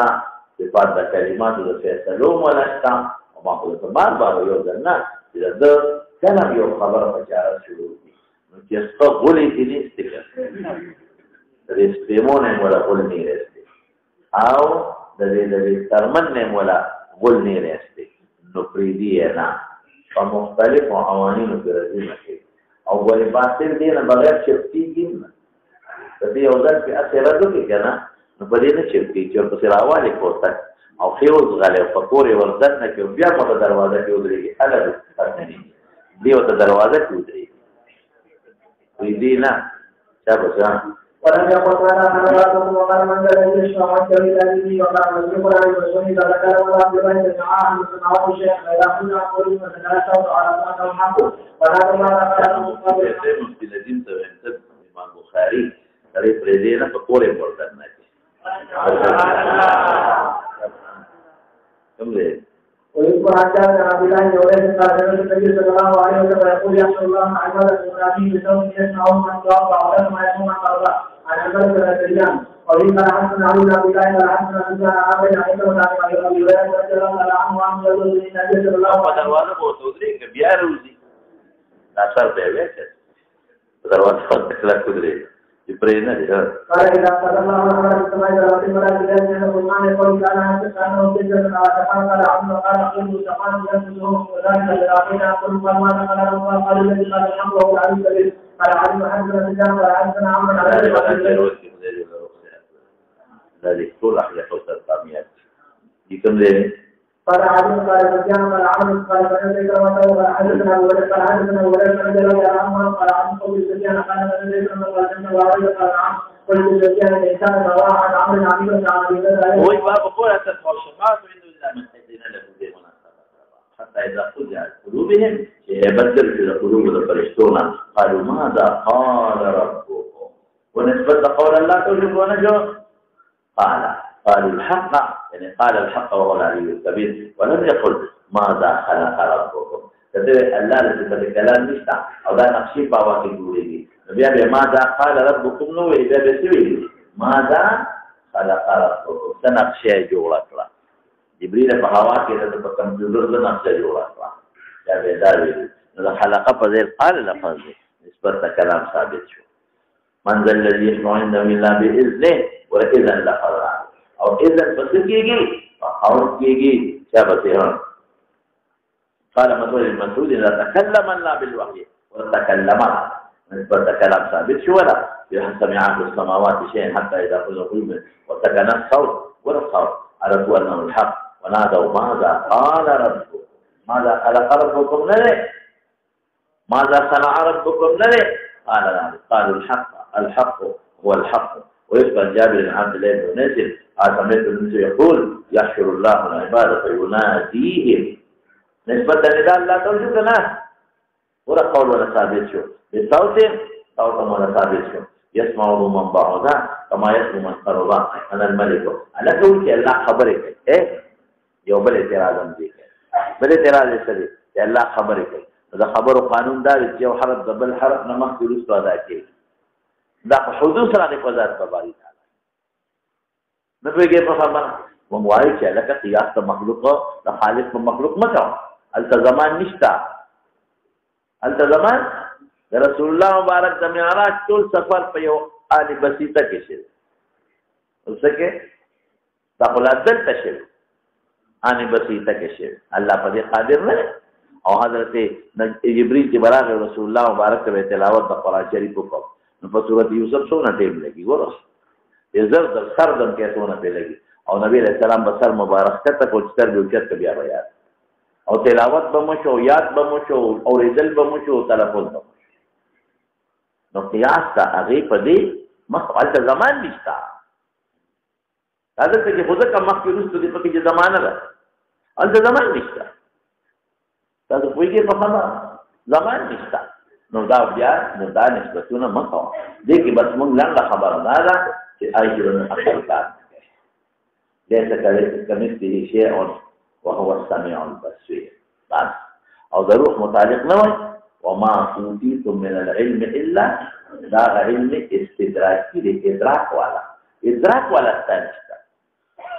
صفات د کلمات د فیصلو ولشتا او ما خو په بار یو ځنه چې د کلام یو خبره بچاره شروع دي نو چې څو غولې دي استګر د سپېمونه ولا غول نه رسي او د دې ترمن نه ولا غول نه رسي نو پریدي نه په مختلفو عواملو کې راځي او ولې باطل دي نه بغیر شرطي دي کدی یو ځل په اثر وکړي کنه نو په دې نه چې په سراواله کوته او خيوز غلې په کورې ورځن نه کې بیا په دروازه کې ودرېږي هغه دیو ته دروازه کې ودرېږي وې دې نه چا بچا ولم يقل ولا من وقال من الذي يشفع عن سبيل الله وقال من يقول عن رسول الله ذكر ولا بين الجماعه من سماوات الشيخ لا يكون يقول فتناسوا على ما الحق ولا ما ذكر في الذين تبعت امام البخاري طريق رزينه فقول ورته نه كم ليه ويذكر عن جابر بن عبد الله وليس قال النبي صلى الله عليه وسلم يقول يحشر الله عباد المنافقين بثوب يسمعون من توقع ولما يسمعون قرضا عن عباد الرجال وإن كان حسن علي بن عبد الله قال حسن بن كان عامل عليه وسلم على ابي هريره رضي الله عنه عن يقول النبي صلى الله عليه وسلم دروازه کو تودري ک بیا روزي دا سر به وکړه دروازه فتح کړی يبرينا قال إذا قال الله على السماء ذرات الملائكة أن القرآن يقول كان كان وجدنا على قال عمرو قال قل سبحان ينفسهم وذلك لآخرنا قل ما قال الله قال الذي قال الحمد وهو العلي الكبير قال علم حسن الرجال قال حسن عمرو على ذلك طول أحياء فوتر قاميات يكم ذلك قال علم قال الرجال قال عمرو قال فنزل وتوه قال حدثنا ولد قال حدثنا ولد رجل يا عمرو قال عن قول السفيان قال فنزل قال جنة وعيد قال نعم قل السفيان الإنسان فواحد عمرو عبيد هو باب قولة والشفاعة عنده إلا من حيثنا له ذي مناسبة حتى إذا خزع قلوبهم يبدل في قلوب الفرشتون قالوا ماذا قال ربكم ونسبة قول الله توجب ونجو قالوا الحق يعني قال الحق وهو العلي الكبير ولم يقل ماذا خلق ربكم كذلك الله لسبب الكلام نشتا او دا نقشي باوا کې جوړيږي بیا به ماذا قال ربكم نو اذا بسوي ماذا خلق ربكم تنقشي جوړ کړه جبريل په هوا کې د کمپیوټر د نقشه جوړ کړه دا به دا وی نو خلق په ځای قال لفظ نسبت کلام ثابت شو من ذا الذي يشفع عنده الا باذنه واذا لفظ او اذن بس کیږي او کیږي چا بته قال مسعود المسعود اذا تكلم الله بالوحي وتكلم نسبت كلام ثابت شو ولا سمع في السماوات شيء حتى اذا قلنا قلوب وسكن الصوت ولا الصوت عرفوا انه الحق ونادوا ماذا قال ربكم ماذا خلق ربكم لنا ماذا صنع ربكم لنا قالوا الحق هو الحق ويذكر جابر بن عبد الله بن نزل سمعت النبي يقول يحشر الله العباد فيناديهم نسبة لله لا توجد لنا ولا قول ولا ثابت شو بصوت صوت ولا ثابت شو يسمعه من بعض كما يسمع من قرب انا الملك انا قلت الله خبرك ايه يوم الاعتراض دي بل اعتراض سره الله خبرك دا خبر قانون دار چې یو حرف د بل حرف نه مخکې وروسته ادا کړي دا حدود سره د قضات په باري تعالی نو بهګه په خبره مونږ وایو چې لکه قیاس د مخلوق د خالق په مخلوق مکو التزامان نشتا التزامان رسول الله مبارک د معراج ټول سفر په یو آلی بسیطه کې شي وسکه دا خلاصه تشل آلی بسیطه کې شي الله په دې قادر نه او حضرت جبريل چې براغ رسول الله مبارک ته تلاوت د قرآن شریف وکړ نو په سورۃ یوسف څونه ټیم لګي ګورئ زر د سر دم کې څونه په لګي او نبی علیہ السلام بسر مبارک ته کوچتر به چت بیا بیان او تلاوت به مو شو یاد به مو شو او رجل به مو شو تلفظ به نو قیاس تا هغه په دې مخالفه زمان نشتا دا څه چې خود کا مخ کې رسو دې په کې زمانہ ده الته زمان نشتا دا د کوی کې په خبره زمان نشتا نو دا بیا نو دا نسبتونه مکو دې کې بس مونږ لاندې خبره ده چې اجرن اخر کار ليس كمثله شيء وهو السميع البصير بس او ضروري متعلق نه وي وما اوتيتم من العلم الا دا علم استدراكي ادراك والا استنشتا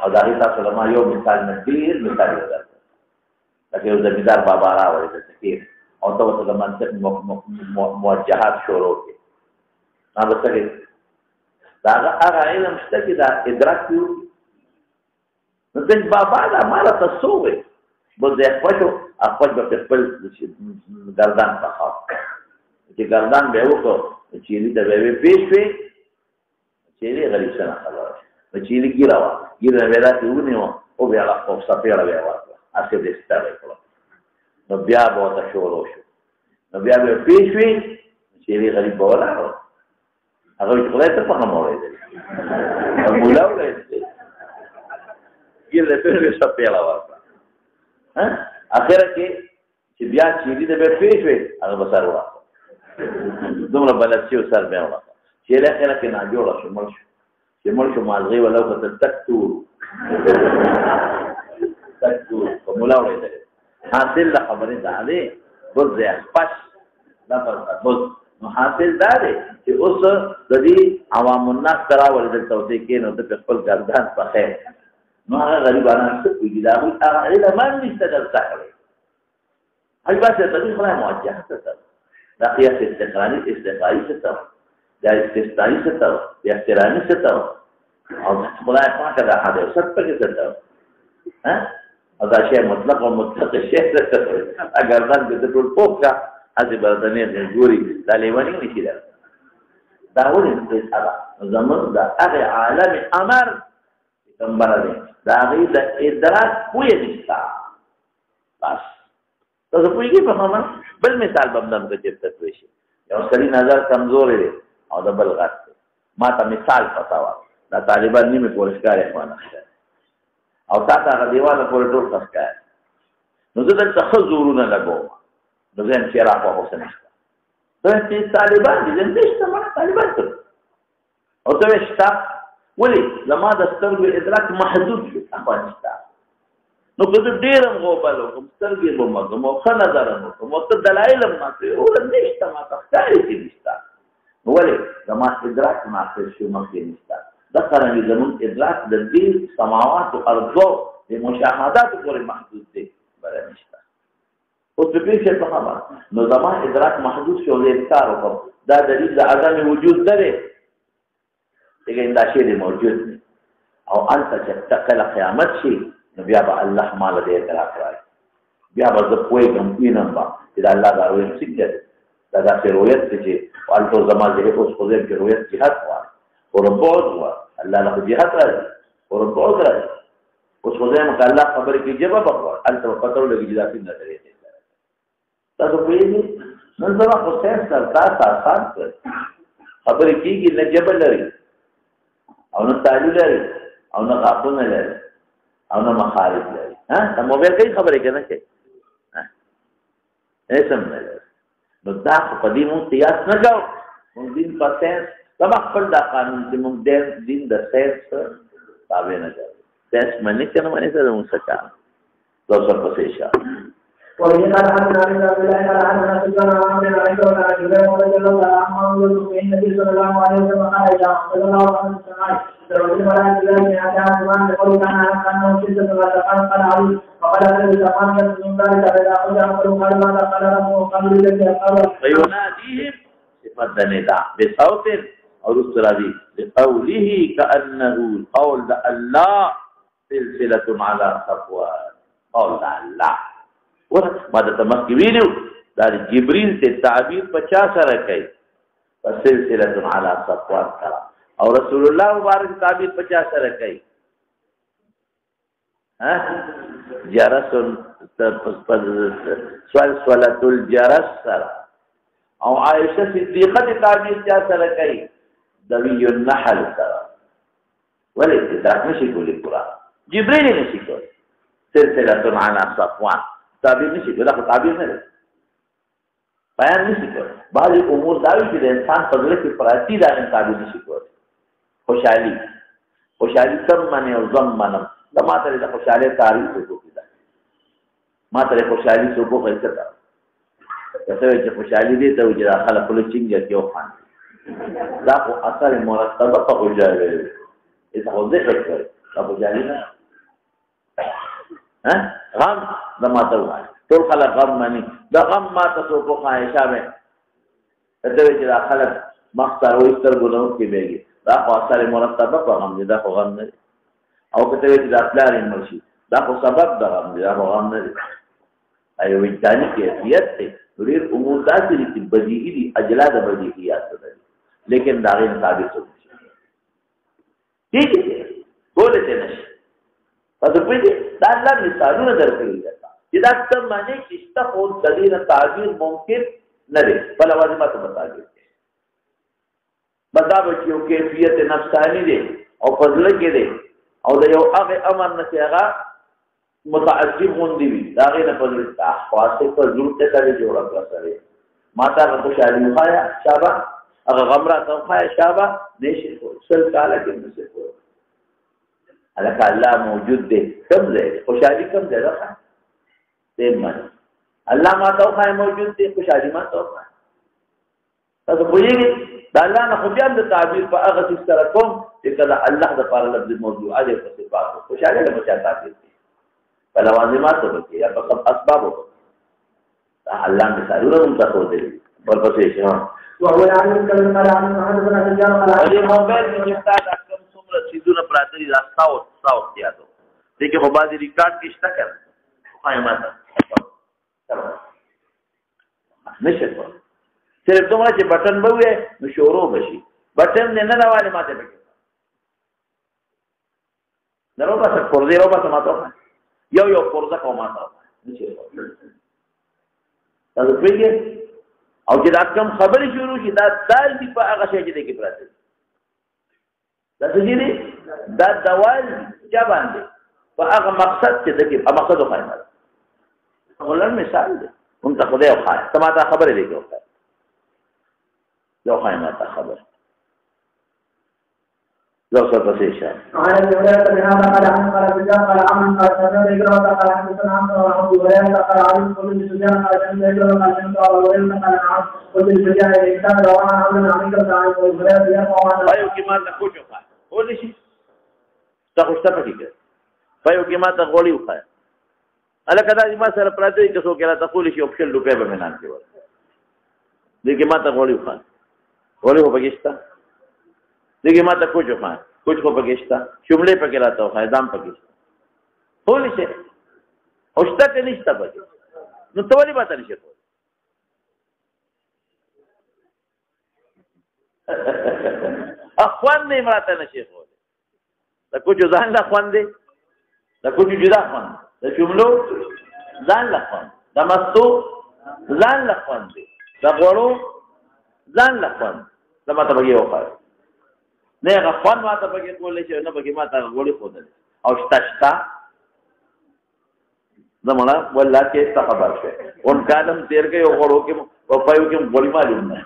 او دا تاسو لما یو مثال نبیر مثال ورته لکه یو زمیدار بابا راوړي د تکیر او تاسو د منطق موجهات شروع کړي نو بسکه دا هغه علم شته چې دا ادراک یو نو څنګه بابا دا مال تاسو وي بده پښو خپل په خپل ګردان په خاص چې ګردان به وکړو چې دې د وی پیښې چیرې غریب څنګه خبره نو چیرې ګیره وه ګیره بیا داسې ونیوه او بیا هغه خو څپېړه بیا ورکړه هسې دې ستړی کړه نو بیا به ورته شروع شو نو بیا به پېښ وي چیرې غریب به ولاړ و هغه وایي خدای ته په هم اورېدلې مولا اورېدلې ګیره پېښ وي څپېړه ورکړه اخره کې چې بیا چیرې ته بیا پېښ وي هغه به سر وواخه دومره بلد شي او سر بیا وواخه چیرې اخره کې ناجوړه شو مړ شو چې مړ شو مازغې ولا وکتل تک تور تک تور په مولا اورېدلې حاصل د خبرې دا دی بز پش لفظ بز نو حاصل دا دی چې اوس د دې عوام الناس ته راولې دلته ودې کې نو د خپل ګردان په خیر نو هغه غریبانان څه کوي دا هغه علم نشته دلته کوي هغه بس ته دې خلای موجه څه دا قیاس استقراری استقراری څه دا استثنایی څه ته یا احترامي څه ته او خدای پاک دا حاضر ست په کې څه ته او دا شی مطلق او مطلق شی څه ته اگر ځان دې ټول پوکا هڅه بردانې ګوري دا لیوانی نشي دا ولې دې سره زموږ دا هغه عالم امر پیغمبر دی دا غي د ادراک کوی نشتا بس تاسو پوهیږئ په کومه بل مثال باندې چې تاسو شي یو سړي نظر کمزور دی او د بل غټ ما ته مثال پتا و دا طالبان نیمه پورشکار اخوانه او تاسو هغه دیواله پورې ټول ښکار نو زه دلته خزورونه لګوم نو زه هم چې راپو اوسه نشته دا چې طالبان دي زه نشته ما طالبان ته او ته شته ولې زما د سترګو ادراک محدود شو افغانستا نو که زه ډېرم غوبل وکړم سترګې به مګم او ښه نظر هم وکړم او ته دلایل هم ماته وویل نشته ماته ښکاري چې نشته نو ولې زما ادراک ناقص شو مخکې نشته دغه رنګې زموږ ادراک د دې سماواتو ارضو د مشاهداتو پورې محدود دی بله نشته اوس په دې شی په خبره نو زما ادراک محدود شو زه انکار وکړم دا دلیل د عدم وجود نه دی لیکن دا شی دی موجود دی او انته چې کله قیامت شي نو بیا به الله مال دې اعتراف راځي بیا به زه پوهېږم وینم به چې د الله دا رویت څنګه دی دا داسې رویت دی چې والته زما ذهن اوس خو زه چې رویت جهاد غواړي وربعد غواړي الله له جهاد راځي وربعد راځي اوس خو زه یم که الله خبرې کې ژبه به غواړي هلته به پته ولګي چې دا څنګه درې دی تاسو پوهېږئ نن سبا خو ساینس سره تاسو آسان کړ خبرې کېږي نه ژبه لري او نه تالو لري او نه غاښونه لري او نه مخارج لري دا موبایل کوي خبرې که نه کوي هېڅ هم نه لري نو دا خو په دې مونږ قیاس نه کوو مونږ دین په ساینس زما خپل دا قانون چې مونږ دین د ساینس تابع نه کوو ساینس منې که نه منې سره مونږ څه کار لو سر پسې شه وإن قال عن نبي الله قال عن رسول الله عن رسول الله جبريل رضي الله عنه قال النبي صلى الله عليه وسلم قال يا صلى الله عليه وسلم ترون ولا تلاقي هذا من يقول كان كانه شدة ولا قال عليه فقال النبي صلى الله عليه وسلم ذلك فإذا قال قال ماذا قال ربه قال الذي قال فيناديهم صفة النداء بصوت أو رسل هذه بقوله كأنه قول الله سلسلة على صفوان قول الله ما د تمسکی ویلو دا جبريل ته تعبیر 50 سره کوي فسلسله علی صفوان کرا او رسول الله مبارک تعبیر 50 سره کوي جرس سلسله الجرس سره او عائشه صدیقه تعبیر 50 سره کوي دوی النحل سره ولې دا نشي کولی قرآن جبريل نشي کولی سلسله علی صفوان تعبیر نشي کوي دا خو تعبیر نه دی بیان نشي کوي بعضې امور دا وي چې د انسان په زړه کې پراتی دا تعبیر نشي کولی خوشحالي سم منې او زم منم دا ما ته د خوشحالۍ تعریف وکړي دا ما ته د خوشحالي څوک وښایي څه ته ته وایي چې خوشحالي دې ته وایي چې دا خلک خوله چینګه کې وخاندي دا خو اثر مرتبه په خوشحالۍ دی دا خو ذکر کوي دا خوشحالي نه غم دا ما ته وایي ټول خلک غم مني دا غم ما ته څوک وښایي شابه ته وایي چې دا خلک مخ سره وایي سترګو نه اوښکې بهېږي دا خو اثر مرتبه په غم دی دا خو غم نه دی او که ته وایي چې دا پلار یې مړ شي دا خو سبب د غم دی دا خو غم نه دی یو وجداني کیفیت دی ډېر امور داسې دي چې بدیهي دي اجلا د بدیهیاتو دي لیکن د هغې مطابق څوک نشي کېږي کولی ته نه شي تاسو پوهېږئ دا الله مثالونه درکړي دي چې دا کوم معنی چې شته خو د دې نه تعبیر ممکن نه دی په لوازماتو به تعبیر دی بس دا به چې یو کیفیت نفساني دی او په زړه کې دی او د یو هغې امر نه چې هغه متعجب غوندې وي د هغې نه په زړه خاصې په زړه ته سړی جوړه کړه سړی ما ته هغه خوشحالي وښایه شابه هغه غم راته وښایه شابه نه شي کولی 100 کاله کې نه شي کولی هلکه الله موجود دی کوم ځای دی خوشحالي کوم ځای ده دې معنی الله ما ته وښایه موجود دی خوشحالي ما ته وښایه تاسو پوهېږئ د الله نه خو بیا هم د تعبیر په هغه څیز سره کوم چې کله الله دپاره لفظ موضوعه دی په صفاتو خوشحالي له بچا تعبیر دی په لوازماتو پکې یا په اسبابو دا الله مثالونه موږ ته ښودلي ورپسې شي دې موبایل کې چې ستا دا کوم څومره څیزونه پراته دي دا ساوت یادو دې کې خو بعضې ریکارډ کې شته که نه وښایه ما ته نه شي کولی صرف دومره چې بټن به ووایې نو شروع به شي بټن دې نه راوالې ما ته پکې نه راوباسه پرزې راوباسه ما ته وښایه یو پرزه کوه ما ته وښایه نه شي کولی تاسو پوهېږئ او چې دا کوم خبرې شروع شي دا دال دي په هغه شی چې دی کې پراته دي دا څه شي دي دا دوال دي چا باندې په هغه مقصد چې دی کې مقصد وښایه ما ته غلط مثال دی موږ ته خدای وښایه ته ما ته خبرې دی کې وښایه لو خايمة خبر لو صرف سيشا عن ابي هريره بهذا قال عن قال رجال قال عمن قال سمعت اقرا قال حدثنا عمرو وابو هريره قال علي بن سفيان قال سمعت اقرا قال سمعت ابو هريره قال نعم قلت للرجال الانسان لو انا عمرو عنك قال ابو هريره يرفع فايو كما تقول قال قول شيء تاخذ تفكير فايو كما تقولي وقال الا كذا ما سر پراته کې څو کړه تقول شي اوپشن روپے به منان کې ور دې کې ما تقولي وقال ولی ہو پکشتا دیکھیں ماں تا کچھ ہو کچھ ہو پکشتا شملے پکے لاتا ہو خیدام پکشتا ہولی سے ہوشتا کہ نشتا پکے نو تولی باتا نشتا ہولی اخوان دے مراتا نشیخ ہولی دا کچھ زان لخوان دے دا کچھ جدا خوان دا شملو زان لخوان دا مستو زان لخوان دے دا غورو زان لخوان دا ما ته بګي وخاله نه هغه خوان ما ته بګي کولې چې نه بګي ما ته غوړي خودل او شتا زموږه والله کې څه خبر شه اون کالم تیر کې یو غوړو کې په پایو کې غوړي معلوم نه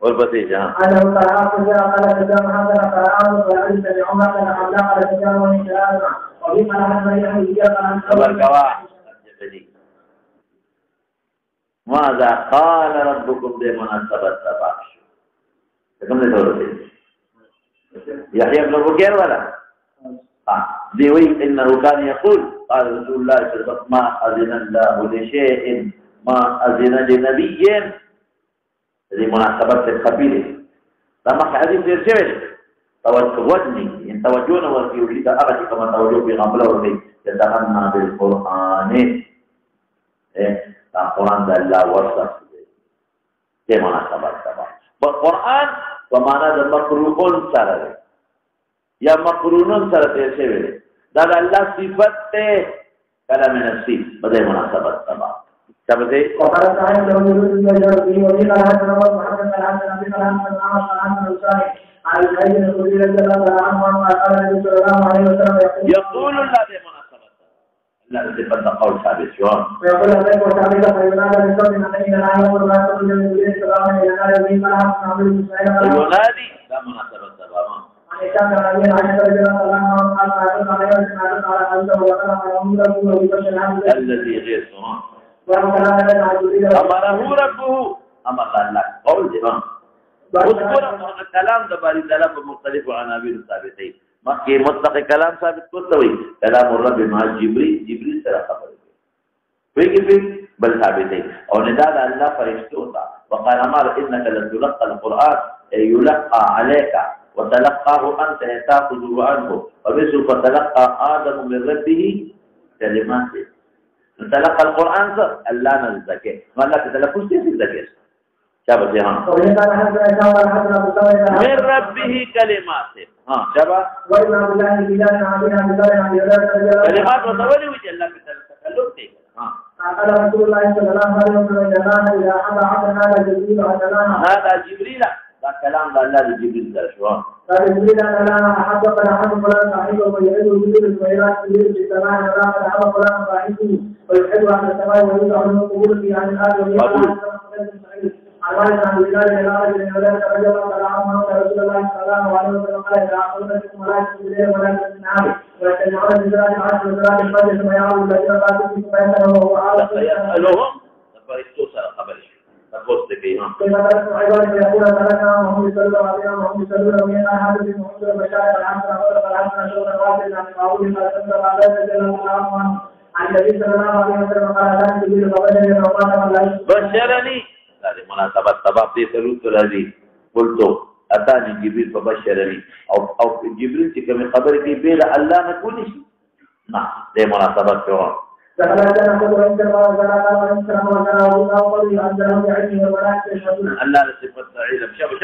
اور پته جان انا تعالی قال جاء هذا قرآن وعلم بعمر بن عبد الله قال جاء من كلام وبما هذا يحيى قال خبر کوا ماذا قال ربكم دې مناسبت تباش کوم څه ورته يحيى بن بكير ولا دي وي انه كان يقول قال رسول الله صلى الله عليه وسلم ما اذن الله لشيء ما اذن لنبي دي مناسبت خبيره لما حديث يرجع توجهني ان توجهنا ورقي ده هذا كما توجه في قبل ورقي يتغنى بالقران القرآن ده الله وصف دې مناسبت تبع قرآن په معنا د مقرون سره یا مقرونن سره تیر شوی دی دا د الله صفت ته کلام نفسي په دې مناسبت تبع تبع وقال تعالى لو يريد الله به وبه هذا محمد العبد النبي العام عن الصالح على الحي الذي رضي الله عنه قال النبي صلى الله عليه وسلم يقول الله دې مناسبت الله دې په قول ثابت شو ويقول الله تعالى فينادى بصوت عليه لا يامر ما تقول النبي صلى الله عليه وسلم ينادي لا مناسبة تماما الذي غير سماه امره ربه امر الله قول جمع اذكر الكلام ده باري تعالى بمختلف عناوين ثابتين ما کې مطلق کلام ثابت کوته وي کلام الرب مع جبريل سره خبره ويجي بل ثابتين او نداء الله فرشتو وقال امر انك لتلقى القران يلقى عليك وتلقاه انت تاخذه عنه وبسوف تلقى ادم من ربه كلمات تلقى القران الله نزكى ما لك تلفظ دې زکه شابه ها وإن كان حدثنا إسحاق قال حدثنا أبو سلمة من ربه كلمات ها شابه وإن عبد الله بن بلال عن أبي بلال عن أبي كلمات وتولي وجه الله بتكلم فيه ها قال رسول الله صلى الله عليه وسلم إذا حضر عبدنا جبريل وأتلانا هذا جبريل ده كلام الله لجبريل ده شو قال جبريل أتلانا أحب فلان صاحبه ويعيد جبريل ويراد جبريل في السماء ولا فلان فلان صاحبه ويحب عن السماء ويوضع من القبور في عن الأرض ويقول عن عن بلال إلى رجل من ذلك رجل قال عنه رسول الله صلى الله عليه وسلم قال إذا أخذتكم ملائكة جبريل وملائكة النعام ويتجعون بذلك العشر وذلك الفجر ثم يعود الذين قاتلوا فيكم فيسألهم وهو عارف يسألهم فيستوصل خبره تقول فيها كما تركوا عبادة يقول تركنا وهم يصلون علينا وهم يصلون ومن هذا في محمد المشايخ العشر والعشر شغل واحد عن معاوية فأسلم على ذلك الأمام عن النبي صلى الله عليه وسلم قال لا تجيب فبدل وقال لا بشرني هذه مناسبة سبب في ثلث الذي قلت أتاني جبريل فبشرني أو جبريل كما خبر في بيل الله نقول شيء نعم ده مناسبة فيها الله لصفة سعيدة شبه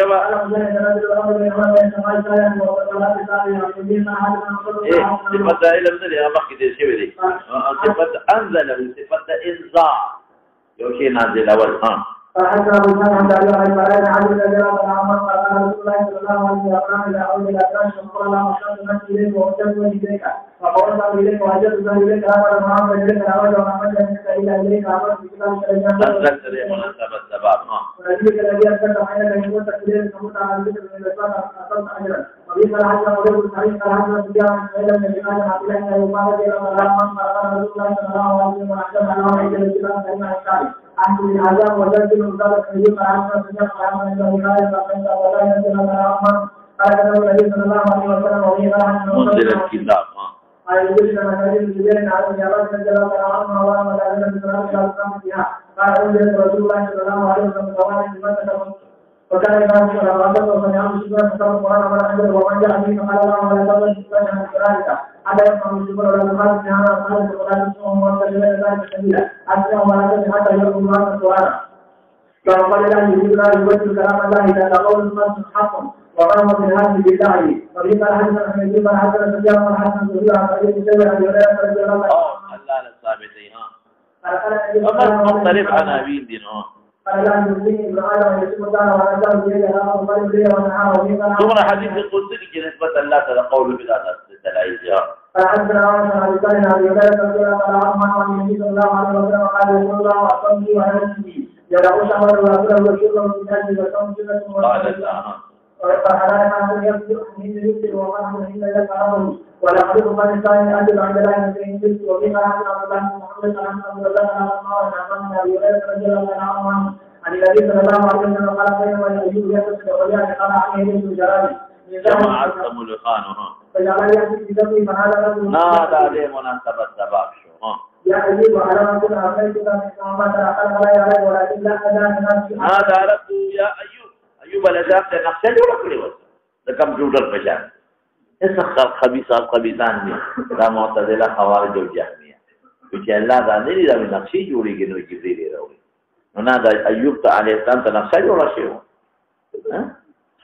صفة سعيدة مثل يا مخي دي شبه صفة أنزله صفة إنذار يوشي نازل أول فحتى أبو سلمة عن البراء عن الذي رضي عنه قال رسول الله صلى الله عليه وسلم إلى أول الأساس فقال الله أشهد نفسي إليك وأشهد إليك فقررت إليك وأجبت إليك هذا المعامل إليك الأول ومحمد منك إلى إليك أمرت بكتابك الجنة مناسبة السباب ونبيك الذي أرسلت حينك إن كنت إليك فمت على الذكر من الإسلام أصلت أجرا وبه قال حتى قريب الصحيح قال حتى سجاع من سعيد من الجمال عبد الله بن أبي بكر إلى ملام قال رسول الله صلى الله عليه وسلم وأحسن على وحيد الإسلام كلمة الشعب أحسن العذاب وذلك من ذلك الذي قال سجاع قال من الجمال فقد ولا ينزل على الرحمن قال كتب النبي صلى الله عليه وسلم وبه قال منزل الكتاب قال يجب أن نجد الجبال على الجبال نزل على الله ولا ينزل بسلام الإسلام فيها قال أنزل رسول الله صلى الله عليه وسلم قوانين المسجد وكان يقال في الرابط وسمعه شكرا كتاب القرآن ولا أنزل ومن جاء به فقال الله ولا تظن شكرا عن ذلك حتى يفهم الشكر ولا تخالف في هذا الخالق ولا تسمعهم وارتجل ذلك سبيلا حتى ولا تجد حتى يرغب الله القرآن كما قال الله يريد الله يبدل كلام الله إذا قول الناس حق وقام بالهدي بالله وبه قال حدثنا احمد بن حسن سفيان بن حسن سفيان عن ابي سعيد عن هريره رضي الله عنه الله الثابتين مختلف عن ابي دين قال لا يمكن ابن ادم يسمى الله ولا يزال بيده لا يقبل بيده ونهار وبه قال ثم حديث القدسي نسبة الله تعالى قول بلا دلائل قال حدثنا عائشة عن ابي عن هريره رضي الله عنه عن النبي صلى الله عليه وسلم قال يقول الله اصلي وانسي يدعو شهر ويقول وشكرا من اجل وصوم سنه قال فحلال ما يبدو من يبدو وما من يفعله ولا قد قال الثاني أجل عند الله من يبدو وبما عن عبد الله محمد عن عبد الله عن الله عن أبي هريرة رضي الله عنه عن النبي صلى الله عليه وسلم قال بينما يجوز يتصل وليان قال عنه ابن جراري جماعة ملخانها فجعل يأتي بذنبه فهذا له نادى عليه مناسبة سباب شو يا أيوب على ما كنت أعطيتك من نعمة أخذ لا يعلم ولكن لا أدان هذا عرفت يا أيوب الأداب تنقشل ولا كل وقت ده كمبيوتر فشان إسخ الخبيثان دي لا معتزلة خوارج والجهمية وجه الله ده نريد من نقشي جوري جنو جبريل روي ونادى أيوب عليه السلام تنقشل ولا شيء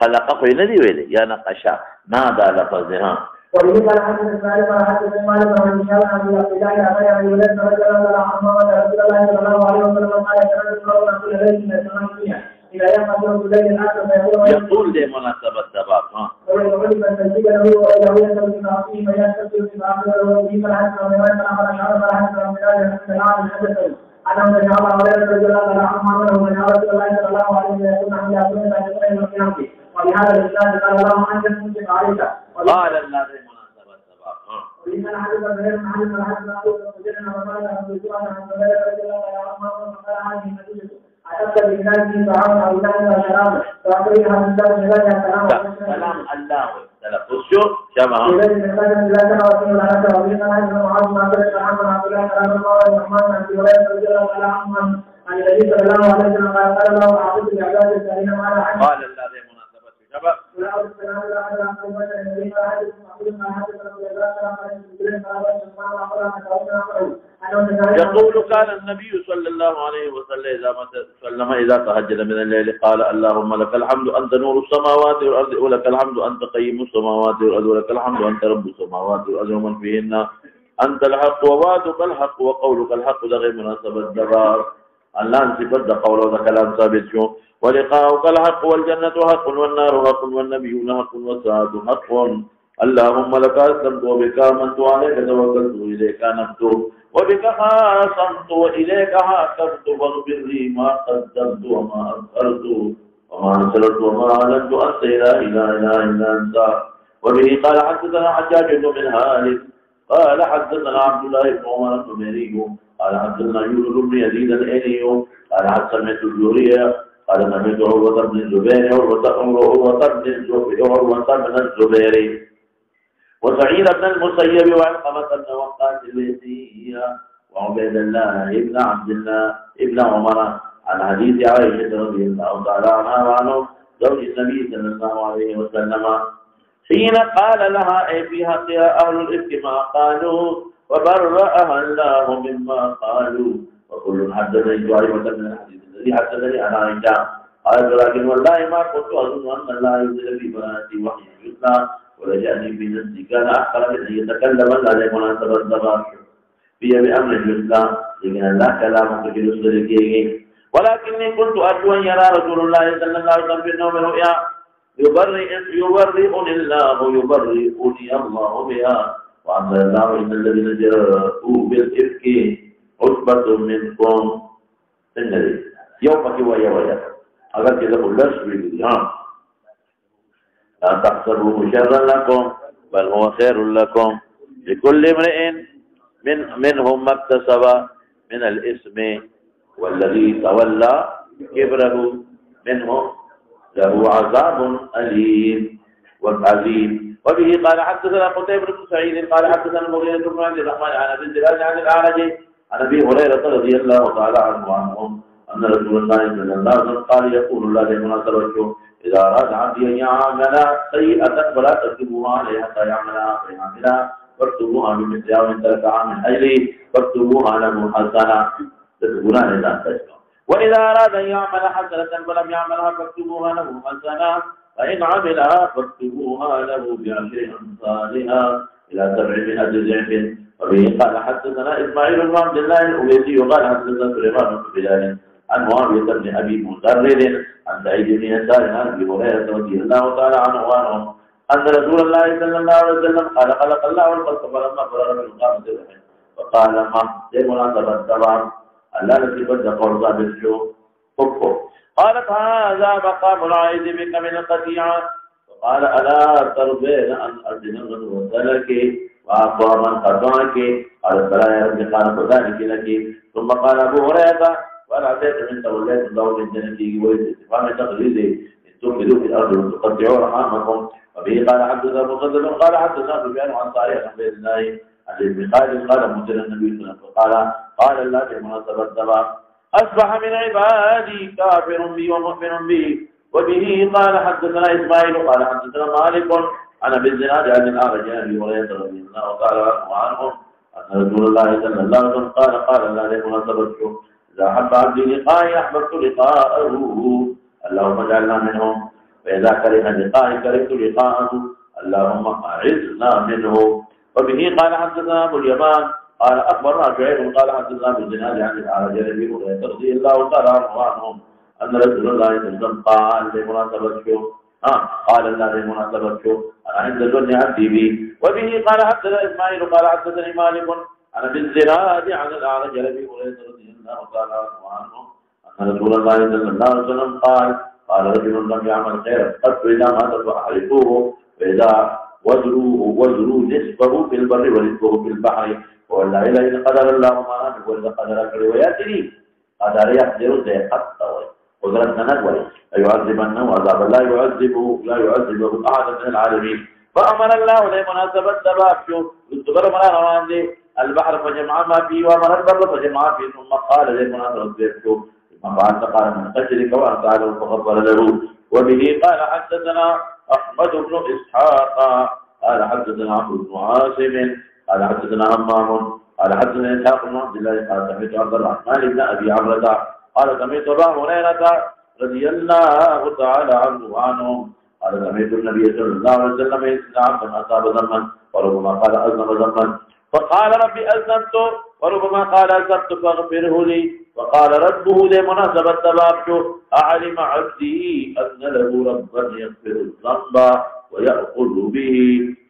خلقه ندي ويلي يا نقشا نادى لفظها وبه قال حدثنا اسماعيل قال حدثنا مالك عن هشام عن عبد الله عن ابي هريره رضي الله عنه قال رسول الله صلى الله عليه وسلم قال كان كل ليله من السماء الى يوم يوم الليل الاخر يقول لي مناسبة سبب ويقول من تسجيل له والى يوم العظيم فيستغفر في اخره وبه قال حدثنا من اخر شعر قال حدثنا من العالم حدثه عن ابن عمر رضي الله عنه ومن رسول الله صلى الله عليه وسلم عن يقول لا يوم القيامه وبهذا الاسلام قال الله انت تنفق عليك قال الذي مناسبة سبب ولمن حدث غير محل حدث أقول وجدنا وقال أبو سفيان عن زبير رضي الله عنه وقال هذه النتيجة أتت بالناس طعام أو لحم وشراب فأعطيها من ذلك غير كلام الله تلفظ شو شبه إذا من لا ترى وفي الحياة وبين عن معاذ ما كان عن عبد الله كلام الله الرحمن عن زبير رضي الله عنه عن النبي صلى الله عليه وسلم قال الله أعطيت بعباد الذين ما قال الذي مناسبة يقول كان النبي صلى الله عليه وسلم إذا تهجد من الليل قال اللهم لك الحمد أنت نور السماوات والأرض ولك الحمد أنت قيم السماوات والأرض ولك الحمد أنت رب السماوات والأرض ومن فيهن أنت الحق ووعدك الحق وقولك الحق لغير مناسبة الدبار الله انصفت قوله ذا كلام ثابت شو ولقاؤك الحق والجنة حق والنار حق والنبيون حق والساعة حق اللهم لك أسلمت وبك آمنت وعليك توكلت وإليك أنبت وبك خاصمت وإليك حاكمت فاغفر لي ما قدمت وما أخرت وما أسررت وما أعلنت أنت لا إله إلا أنت وبه قال حدثنا حجاج بن هالك قال حدثنا عبد الله بن عمر النميري قال حدثنا يوسف بن يزيد الأيلي قال سمعت الزهري قال سمعت عروة بن الزبير وسعيد بن المسيب وعلقمة بن وقاص الليثي وعبيد الله بن عبد الله بن عمر عن حديث عائشة رضي الله تعالى عنها وعنه زوج النبي صلى الله عليه وسلم حين قال لها أي في حقها أهل الإفك ما قالوا وبرأها الله مما قالوا وكل حدثني شعيبة من الحديث الذي حدثني عن عائشة قالت ولكن والله ما كنت أظن أن الله ينزل في بناتي وحي الإسلام ولجأني في نفسي كان أحقر من أن يتكلم الله مناسبة الزمان في بأمر الإسلام لكن الله كلامه في رسله ولكني كنت أرجو أن يرى رسول الله صلى الله عليه وسلم في النوم رؤيا يبرئني الله بها وأنزل الله إن الذين جاءوا بالإفك عصبة منكم النبي يومك ويوم أگر كذا كلش بالله لا تحسبوه شرا لكم بل هو خير لكم لكل امرئ منهم ما اكتسب من الإثم والذي تولى كبره منهم له عذاب أليم وعظيم وبه قال حدثنا قتيبة بن سعيد قال حدثنا المغيرة بن عبد الرحمن عن أبي الزناد عن الأعرج عن أبي هريرة رضي الله تعالى عنه وعنهم أن رسول الله صلى الله عليه وسلم قال يقول الله لمناسبته إذا أراد عبدي أن يعمل سيئة فلا تكتبوها عليه حتى يعملها فيعملها فاكتبوها بمثلها وإن تركها من أجلي فاكتبوها له حسنة تكتبونها لله تشكر وإذا أراد أن يعمل حسنة فلم يعملها فاكتبوها له حسنة فإن عملها فاكتبوها له بعشر أمثالها إلى 700 ضعف وبه قال حدثنا إسماعيل بن عبد الله الأويسي قال حدثنا سليمان بن بلال عن معاوية بن أبي مدرر عن سعيد بن يسار عن أبي هريرة رضي الله تعالى عنه وعنهم أن رسول الله صلى الله عليه وسلم قال خلق الله الخلق فلما فرغ من قامة الرحم فقال ما لمناسبة السبع ألا نسبت قول ثابت شو قالت هذا مقام العائد بك من القطيعة فقال ألا ترضين أن أرضنا من وصلك وأقوى من قطعك قالت بلى يا رب قال فذلك لك ثم قال أبو هريرة وأنا أتيت من توليت الله من جنتي واستفهام تقليدي إن تفسدوا في الأرض وتقطعوا أرحامكم وبه قال حدثنا مسدد قال حدثنا سفيان عن صالح عن عبيد الله عن ابن خالد قال مثل النبي صلى الله عليه وسلم قال الله في مناسبة السبع أصبح من عبادي كافر بي ومؤمن بي وبه قال حدثنا إسماعيل قال حدثنا مالك عن أبي الزناد عن الأعرج عن أبي هريرة رضي الله تعالى عنه وعنهم أن رسول الله صلى الله عليه وسلم قال الله لمناسبته إذا حب عبدي لقائي أحببت لقاءه اللهم اجعلنا منهم فإذا كره لقائي كرهت لقاءه اللهم أعزنا منه وبه قال حدثنا أبو اليمان قال أخبرنا شعيب قال حدثنا أبو الزناد عن الأعرج عن أبي هريرة رضي الله تعالى عنه وعنهم أن رسول الله صلى الله عليه وسلم قال لمناسبته قال الله لمناسبته أنا عند ظن عبدي بي وبه قال حدثنا إسماعيل قال حدثني مالك عن أبي الزناد عن الأعرج عن أبي هريرة رضي الله تعالى عنه أن رسول الله صلى الله عليه وسلم قال رجل لم يعمل خيرا قد إذا مات فأحرقوه فإذا وزروا نصفه في البر ونصفه في البحر والله إلا إن قدر الله ما نعمل وإذا قدر الروايات قدر يحضر زي حتى قدرت نقوى يعذبنه عذابا لا يعذبه أحد من العالمين فأمر الله لمناسبة السباب شو يستغر منا روان دي البحر فجمع ما فيه وأمر البر فجمع فيه ثم قال لمناسبة السباب شو ما فعلت قال من قتلك وأرضعه فغفر له. وبه قال حدثنا أحمد بن إسحاق قال حدثنا عمرو بن عاصم قال حدثنا همام قال حدثنا إسحاق بن عبد الله قال سمعت عبد الرحمن بن أبي عمرة قال سمعت أبا هريرة رضي الله تعالى عنهم قال سمعت النبي صلى الله عليه وسلم إذا عبدا أصاب ذنبا وربما قال أذنب ذنبا فقال ربي أذنبت وربما قال أذنبت فاغفره لي فقال ربه لمناسبة تبابته أعلم عبدي أن له ربا يغفر الذنب ويأخذ به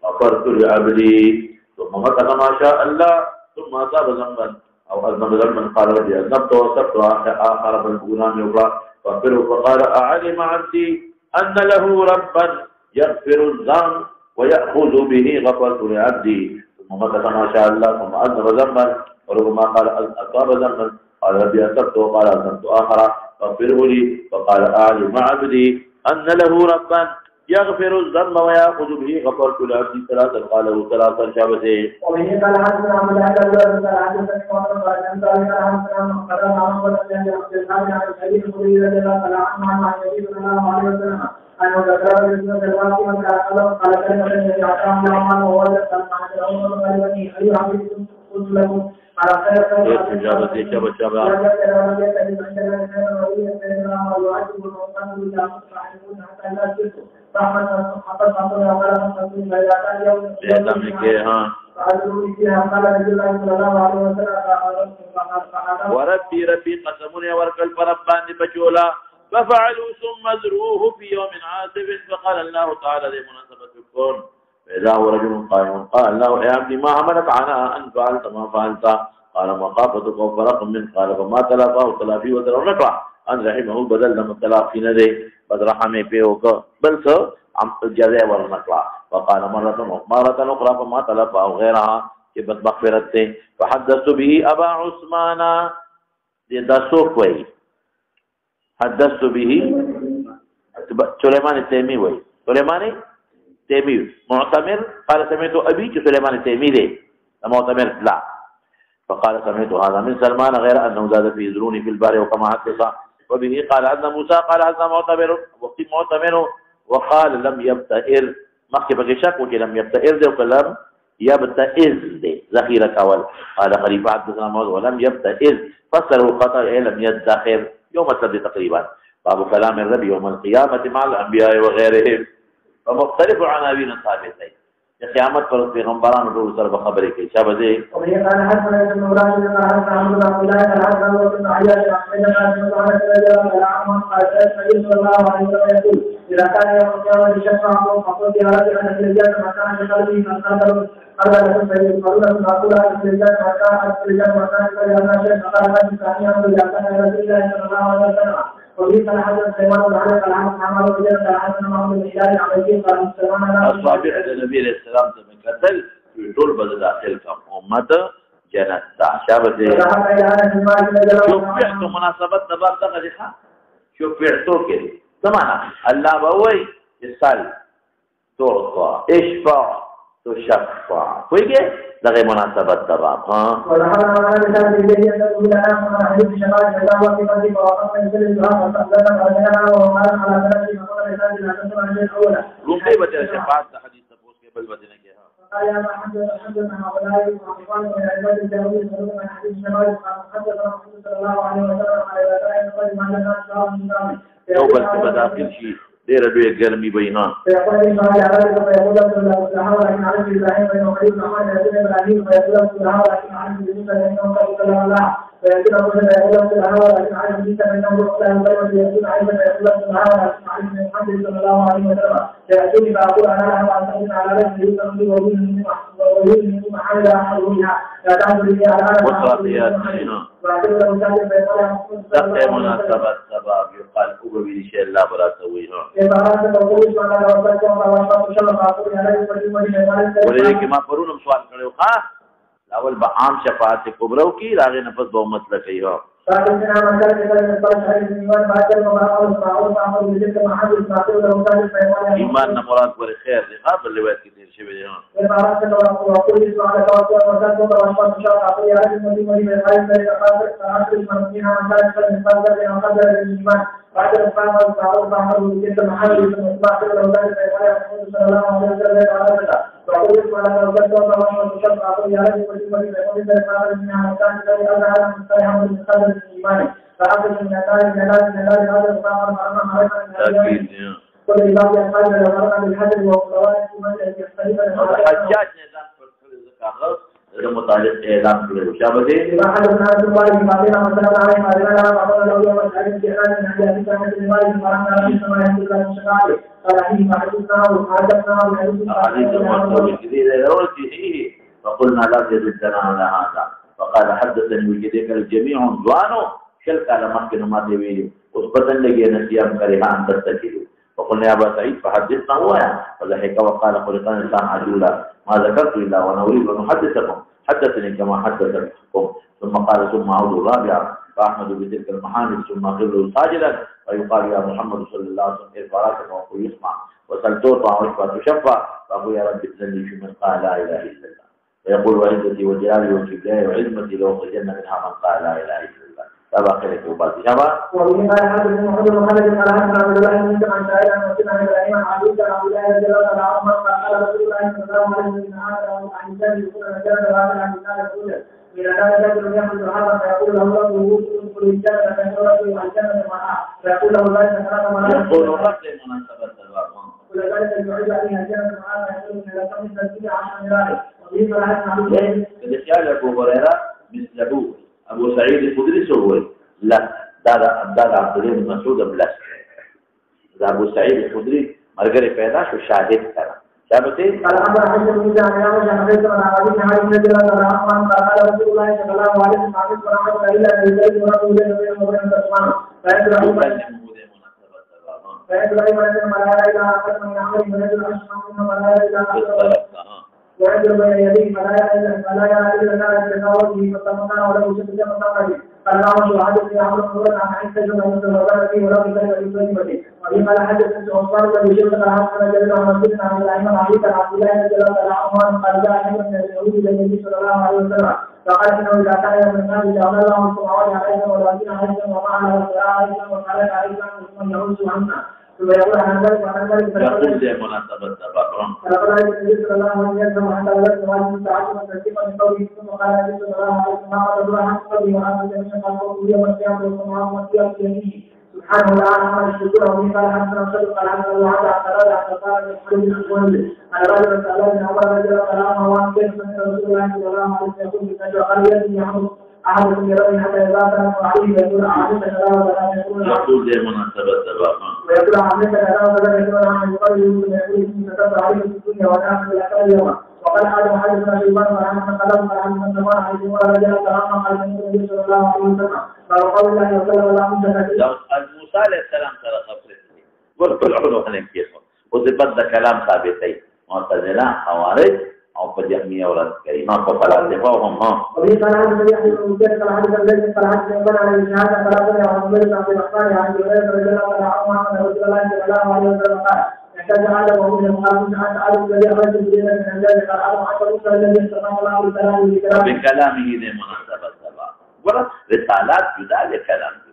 غفرت لعبدي ثم مكث ما شاء الله ثم أصاب ذنبا أو أذنب ذنبا قال ربي أذنبت وأصبت آخر بالغلام يقرأ فاغفره فقال أعلم عبدي أن له ربا يغفر الذنب ويأخذ به غفرت لعبدي ثم مكث ما شاء الله ثم أذنب ذنبا وربما قال أصاب ذنبا قال ربي أذنبت وقال أذنبت آخر فاغفره لي فقال أعلم عبدي أن له ربا يغفر الذنب ويأخذ به غفرت لعبدي ثلاثا قاله ثلاثا شابته. وبه قال حدثنا عبد الله بن عبد الله حدثني وقال قال أنت عن قال عن ولد عبد الله عن سعيد الخدري رضي الله تعالى عنه عن النبي صلى الله عليه وسلم أنه ذكر بن الواقي من قال كلمة يعطاهم الرحمن وهو يسأل عن الأمر والبني أي عبد قلت له على خير شابته شابه وربي قسمني ورك الفربان بجولا ففعلوا ثم زروه في يوم عاصف فقال الله تعالى لمناسبة الكون فإذا هو رجل قائم قال له يا عبدي ما حملك على أن فعلت ما فعلت قال مخافتك وفرق من قال فما تلافاه تلافي وتلو نقرأ أن رحمه بدل لما تلافي نده بد رحمه فيهوك بل سو جزاء ورنقرأ وقال مرة أخرى فما تلافاه غيرها كبت مغفرته فحدثت به أبا عثمان دسوك وي حدثت به سليمان التيمي وي سليمان تيمي معتمر قال سمعت أبي سليمان التيمي ليه معتمر لا فقال سمعت هذا من سلمان غير أنه زاد في زروني في البار وكما حدث وبه قال أن موسى قال هذا معتمر وقت معتمر وقال لم يبتئر مخي بقشاك وكي لم يبتئر ده وكلام يبتئز ده ذخيرة أول قال خليفة حدثنا موضوع ولم يبتئز فسره الخطأ لم يدخر يوم السبت تقريبا باب كلام الرب يوم القيامة مع الأنبياء وغيرهم فمختلف عن أبينا ثابتين قیامت پر پیغمبران ټول سره خبرې کوي شابه دې او یې قال حسن بن مراد بن عبد الله بن عبد بن عياش بن عبد الله قال سيدنا صلى الله عليه وسلم يقول اذا كان يوم القيامه شفاعه فقد يرى ان الجنه مكان قلبه مكان قال لكم سيد قالوا نقول هذا الجنه مكان فلا شيء قال هذا ثانيا اذا كان رسول الله صلى الله عليه وسلم وبه قال حدث سليمان بن علي قال عن رجل قال حدثنا محمد بن هلال عن ابي قال سليمان اصحاب النبي عليه السلام ته قتل ټول به داخل کوم امت جنت شابه دې شوف مناسبت د باب دغه ښه شوف پیړتو کې سمانا الله به وایي مثال توقع اشفع تشفع ويجي دغه مناسبت د باب ها رومي بچا شفاعت حدیث تبوس کې بل بدنه کې قال يا محمد من هؤلاء المعرفان من عباد الجاهلين يقولون عن حديث الشمال حدثنا محمد صلى الله عليه وسلم على ذلك قال ما لنا شراب من ذلك نوبت په داخل شي ډېر ډېر ګرمي وي ها فيقول إن الله عليك فيقول لك لكن عليك إبراهيم فإنه خليل محمد يقول إبراهيم فيقول لك عليك موسى فإنه قد كلم الله فيقول لك لكن عليك موسى فإنه قد كلم الله فيقول عليك فيقول لك عليك محمد صلى الله عليه وسلم فيأتوني فأقول أنا أعتقد على ذلك يوسف ويقول من محمد أحد منها لا تعبد لي على دغه مناسبت سبب يقال أبوي إن شاء الله برا سويها ولې کې ما پرونم سوال کړو ها اول به عام شفاعت کبرو کی راغه نفس به امت لکې ها ایمان نه مراد ور خیر دی ها بل روایت کې دی شوی دی حجاج نظام پر کړی ځکه هغه متعلق اعلان کړی شابه دی فقلنا لا تردنا على هذا فقال حدثني وجدك الجميع ضانوا شل قال ممكن ما تبي وثبت لي نسيام كريها ان تستكيلوا فقلنا يا ابا سعيد فحدثنا هو فضحك وقال خلق الانسان عجولا ما ذكرت الا وانا اريد ان احدثكم حدثني كما حدثكم ثم قال ثم عود رابعا فاحمد بتلك المحامد ثم قبل ساجدا فيقال يا محمد صلى الله عليه وسلم ارفع راسك وقل يسمع وسل تعطى واشفى تشفى فاقول يا رب اذلني في من قال لا اله الا الله فيقول وعزتي وجلالي وكبريائي وعظمتي لأخرجن منها من قال لا اله الا الله تابع خيرك وبعضي شبا ومن قال حدث محمد بن خالد قال حدثنا عبد الله بن مسلم عن شاعر عن مسلم عن ابراهيم عن عبد الله رضي الله عنه قال رسول الله صلى الله عليه وسلم عن انسان يكون رجالا وهذا عن انسان رسولا من كان رجل يحمل هذا فيقول له الله ادخل الجنه فيقول له الجنه معه فيقول له ذلك ثلاث مرات يقول رب لمناسبه الوقت ولذلك يعيد عليها الجنه معه فيقول ان لكم من تسبيح 10 مرات وفي صلاه عبد الله ابو هريره مثله ابو سعيد الخدري سوى لا دادا عبد الله بن مسعود بلس ابو سعيد الخدري مرګري پیدا شو شاهد کړه شابته قال امر حج بن جابر عن حديث عن ابي هريره رضي الله عنه قال رسول الله صلى الله عليه وسلم ما من قرأ الا بالليل ورسول الله صلى الله عليه وسلم فيدعو من ملائكه الى اخر من عمل من الاشهر من ملائكه الى وعندما بين يديه فلا يرى الا الناس بقوله فتمنى ولو شدد مصابه قال الله وعدت يا عمرو بن عن عيسى بن مسلم وقال فيه ولو بكلمه بكلمته وبما لا حدث انت عثمان بن جبل عن جل وعلا مسجد عن الائمه علي بن عبد الله رضي الله عنه قال جاء احد من اليهود الى النبي صلى الله عليه وسلم فقال انه اذا كان يوم الناس جعل الله السماوات عليهم والارضين عليهم ومعنا والسماء عليهم والملائكه عليهم ثم يعود عنا ثم يقول عن ذلك وعن ذلك يقول زي مناسبة البقرة فلقد رأيت النبي صلى الله عليه وسلم حتى ولدت واجب تعظيما ترتيبا من قوله ثم قال النبي صلى الله عليه وسلم ما قد رأى حقي وأنا جميعا قال يوم القيامة والسماوات والسياق يمينه سبحانه وتعالى عما يشركون وبه قال حسنا وصدق قال حسنا وعد اعتراض اعتراض من الحلول على رجل سأل ابن عمر رضي الله عنه وعن كيف سمع رسول الله صلى الله عليه وسلم يقول بالنجوى قال يدي يعمل أحدكم يروني حتى إذا كان عليه يقول أعلمك كلام ولا يقول زي مناسبة البقرة ويقول أعلمك كلام ولا يقول عن يقول يقول كتب عليه في الدنيا والآخرة الأكل اليوم وقال آدم حدثنا شيبان وعن قلم وعن من زمان عليه ولا رجال كلام قال النبي صلى الله عليه وسلم قال قول الله وسلم ولا مجد موسى عليه السلام ترى خبرته قلت العلوم هنكيف وثبت كلام ثابتين معتزلة خوارج او فجهمية ورد كريمة ففلاسفة وهم وفي قناة النبي أحمد بن مسير قال حدث البيت قال حدث يقول على الشهادة فلا تدع عن البيت عن الأخبار عن جبريل رضي الله عنه عن رسول الله صلى الله عليه وسلم قال احتاج آدم وهو من المقابل عن آدم الذي أخرج الجبريل من الجبل قال آدم حتى موسى الذي استطاع الله بكلامه لمناسبة السبب ورد رسالات جدا لكلام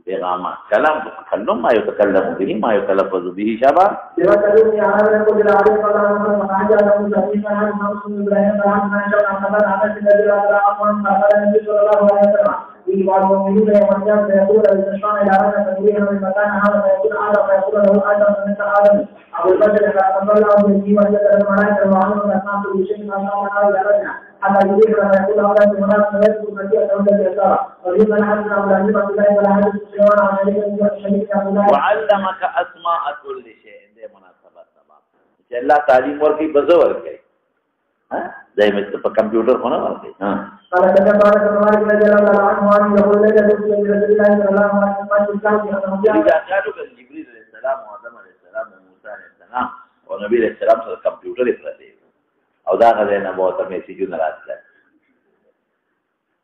پیغامات کلام تکلم ما يتكلم به ما يتلفظ به شبا لوتدني على كل العالم قال وحاجه له سبيلا عن مسلم ابراهيم عن ما شاء الله قال على الذي لا اقوم قال النبي صلى الله عليه وسلم في بعض المؤمنين يوم يقول الشيطان الى ان تدريه من مكان هذا فيقول هذا فيقول له ادم من ادم ابو البشر قال صلى الله عليه وسلم وجد الملائكه وعلم الناس بشيء ما شاء الله عليه حتى يجيب لما يقول الله في مناسبة يذكر مجيئة عند الإشارة ويجب أن حدث عن العلم بالله ولا حدث الشيوان عن شريك عبد الله وعلمك أسماء كل شيء دي مناسبة سبب إن الله تعليم ورقي بزور كي زي مثل كمبيوتر هنا ورقي قال كذا بارك الله رضي الله عنه وعن يقول لك رسول الله صلى الله عليه وسلم إذا قالوا جبريل عليه السلام وآدم عليه السلام وموسى عليه السلام ونبي عليه السلام صار كمبيوتر يفرده او دا غره موت میسیجونه راځي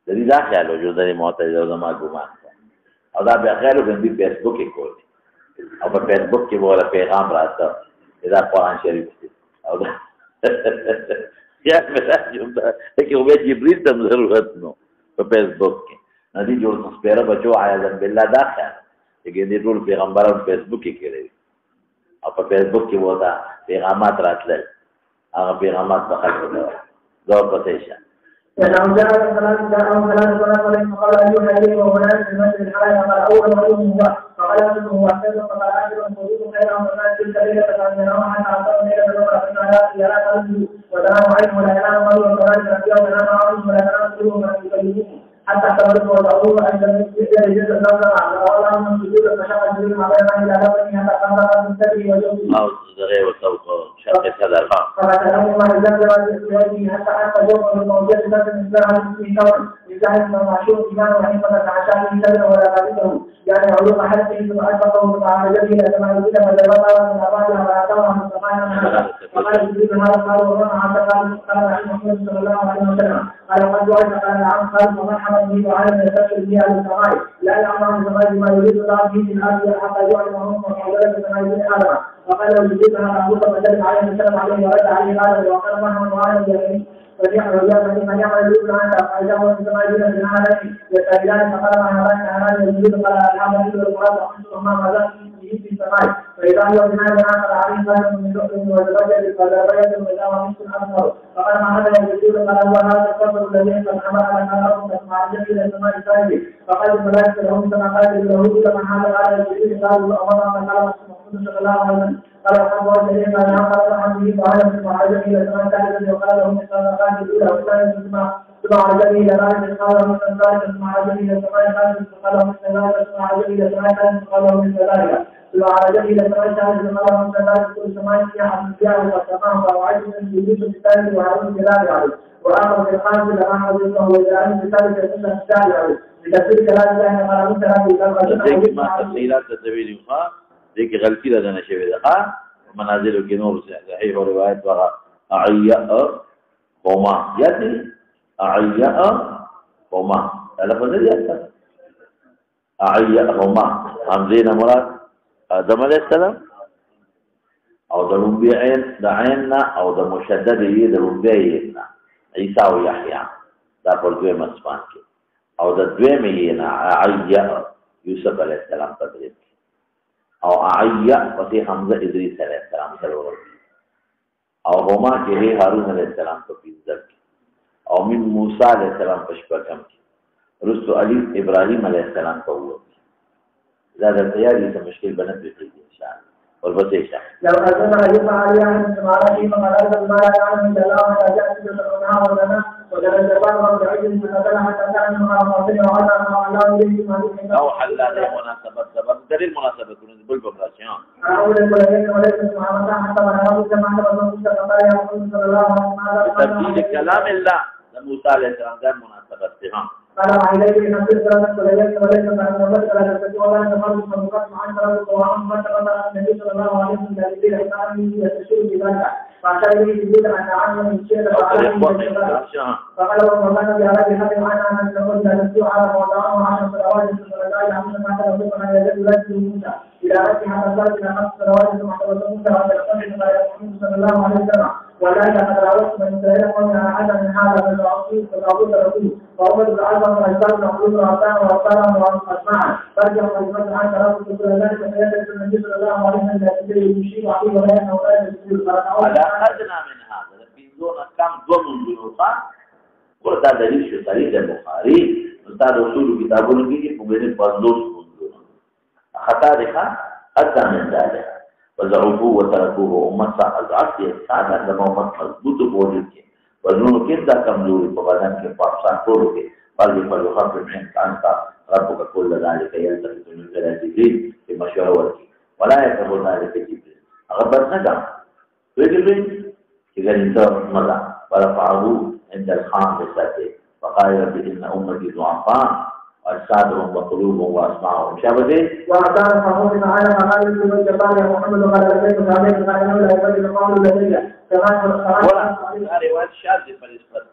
د دې دا خیال او د معتزله او زما ګمان او دا به خیال او د فیسبوک کې کوي او په فیسبوک کې ولا پیغام راځي دا قرآن شریف او دا یا مراجعه دا کې وبې جبريل ته ضرورت نو په فیسبوک کې ندی جوړ سپیره بچو عیاذ بالله دا خیال چې دې ټول پیغمبرانو فیسبوک کې کړی او په فیسبوک کې ودا پیغامات راتلل هغه پیغامات په خلکو دا پته شه فقال أيها الذين وبنات في المسجد الحرام قال أول رجل هو فقال أنه هو خير فقال آخر الوجود خيرا وما تلك الليلة فأن يرى حتى أعطاه ليلة الأخرى فإن يرى قلبه وتنام عينه ولا ينام قلبه وكذلك الأنبياء وتنام عينه ولا ينام قلبه ولا يكلمه حتى اعتبرته وضعوه أن يجد النظر على الله من سجود فشق الجبريل ما بين إلى ربه حتى قرب من سبه وجوده أو صغير وسوق شق هذا الخاص فكلمهما الجبر وجوده حتى حتى جوفه الموجود لكن الإنسان في كون لسان المعشوق إيمان وحيفة عشان يسلم ولا غالبه يعني علوم حتى ثم أشفقه على جبه كما يقول وجبته من أباده وأعطاه من سبحانه فقال جبريل هذا قال وما حتى قال محمد صلى الله عليه وسلم قال قد وعد قال نعم قال ومرحبا به وعلى من يستشعر به على السماء لا يعلم من السماء ما يريد الله به في الارض حتى يعلمهم وحضرت السماء من ادم وقال له جبريل هذا ابوك فسلم عليه وسلم عليه ورد عليه قال وقال مرحبا وعلى اليمين فليعمل من يعمل يريد عنك فاذا هو في السماء من العالم يستجيبان فقال ما هذان هذان يريد قال الحمد لله والقران وانتم ما هذا في السماء فإذا هو بما ينعقد عليه قال من لؤلؤ وزبرجد وزبرجد وإذا هو مثل أكبر فقال ما هذا يقول قال هو هذا الكفر الذي قد حمل على نارهم فاسمع الجبل إلى السماء الثانية فقال الملائكة لهم كما قال اليهود لمن هذا على الجبل قالوا أمرنا فقال محمد صلى الله عليه وسلم قال الحمد لله قال نعم قال الحمد وعلى اسمع الجبل إلى السماء الثانية وقال لهم مثل الأقاد الأولى والثانية ثم على إلى ذلك قال من ذلك ثم على إلى السماء الثانية قال من ذلك ثم على إلى السماء الثانية قال من ذلك وعلى جميع السماء الثالث قال من ذلك كل سماء فيها أنبياء والسماء وعيد من جلوس الثالث وهارون الجلال عليه وآخر في الخامس لما حضرته وإذا في الثالث يكون الثالث عليه لتفسير كلام الله قال من ذلك ما تفصيلات تدوين يخا ذيك غلطي لدينا شوي دقا ومنازل الجنوب صحيح ورواية وغا أعياء قوما يأتي أعياء قوما لفظ يأتي أعياء قوما حمزين مراد آدم علیہ السلام او د لومبي عین د عیننا او د مشدد یې د لومبي عیننا عیسی او یحیی دا په دویم اسمان کې او د دویم یې نه عیسی یوسف علیہ السلام په دې کې او عیسی په حمزه ادریس علیہ السلام سره ورته او هما چې هارون علیہ السلام په پنځه کې او من موسی علیہ السلام په شپږم کې رسول علی ابراهیم علیہ السلام په وو زاد التياري مشكل بنت في إن شاء الله والبطيشة لو أردنا أن يفعل عليها من سمارته فقال ما لا يعلم من الله ولا جاءت بسرعها ولنا وجل الجبال رب العزة فقال حتى كان من رحمته وعلى ما الله إليه ما يحب أو حل هذه مناسبة سبب دليل مناسبة نزبل بمراسيان أقول لك وليس سبحانه حتى ما نرى كما نرى من فقال يا محمد صلى الله عليه وسلم تبديل كلام الله موسى عليه السلام كان مناسبة سهام قال عليك نفس الكلام وليس وليس من نفس الكلام ولا نفس المقدس عن كلام القرآن فقال النبي صلى الله عليه وسلم الذي كان يستشير بذلك فعشان يجد أن عنه من شيء فقال ومن جعل بهذه المعنى أن نقول لا نسيء على موضوعه عشر صلوات فلا يعمل ما تلقى من يجد ذلك موسى إلى رأسها فذلك إلى 5 صلوات ثم حضرت موسى وعلى الصدق محمد صلى الله عليه وسلم ولا قد راودت من سائر قوم على عدم من هذا من العصير فالعبود الرسول وأمد العظم والإسلام نقول رأسان وأطارا وأسماعا فرجع وإسمات عن كرامة كل ذلك فيجب النبي صلى الله عليه وسلم يمشي وعليه ولا ينهى ولا يسير على أدنى من هذا في زون كم ضمن جنوبا ورد دليل شو طريق البخاري استاذ اصول كتابون کی پوری 50 خطا دکھا حتى من ذلك وضعفوه وتركوه امت اضعف انسان لما امت مضبوط بوجود کې وزنو کې دا کمزوري په بدن کې پاکستان ټولو کې بلکې په خپل انسان کا ربك كل ذلك يلتفت من جبريل في مشوره ورکی ولا يكبر ذلك جبريل اغبر نجم ويجبريل إذا انتهى مضى ورفعه عند الخامسة فقال رب إن أمتي ضعفاء وأجسادهم وقلوبهم وأسماعهم شابه وأعطانا فهو تعالى مقال ابن الجبار يا محمد وقال لبيك عليك قال له لا يبدل قول لدي كما ولا رواية شاذة فالإسقاط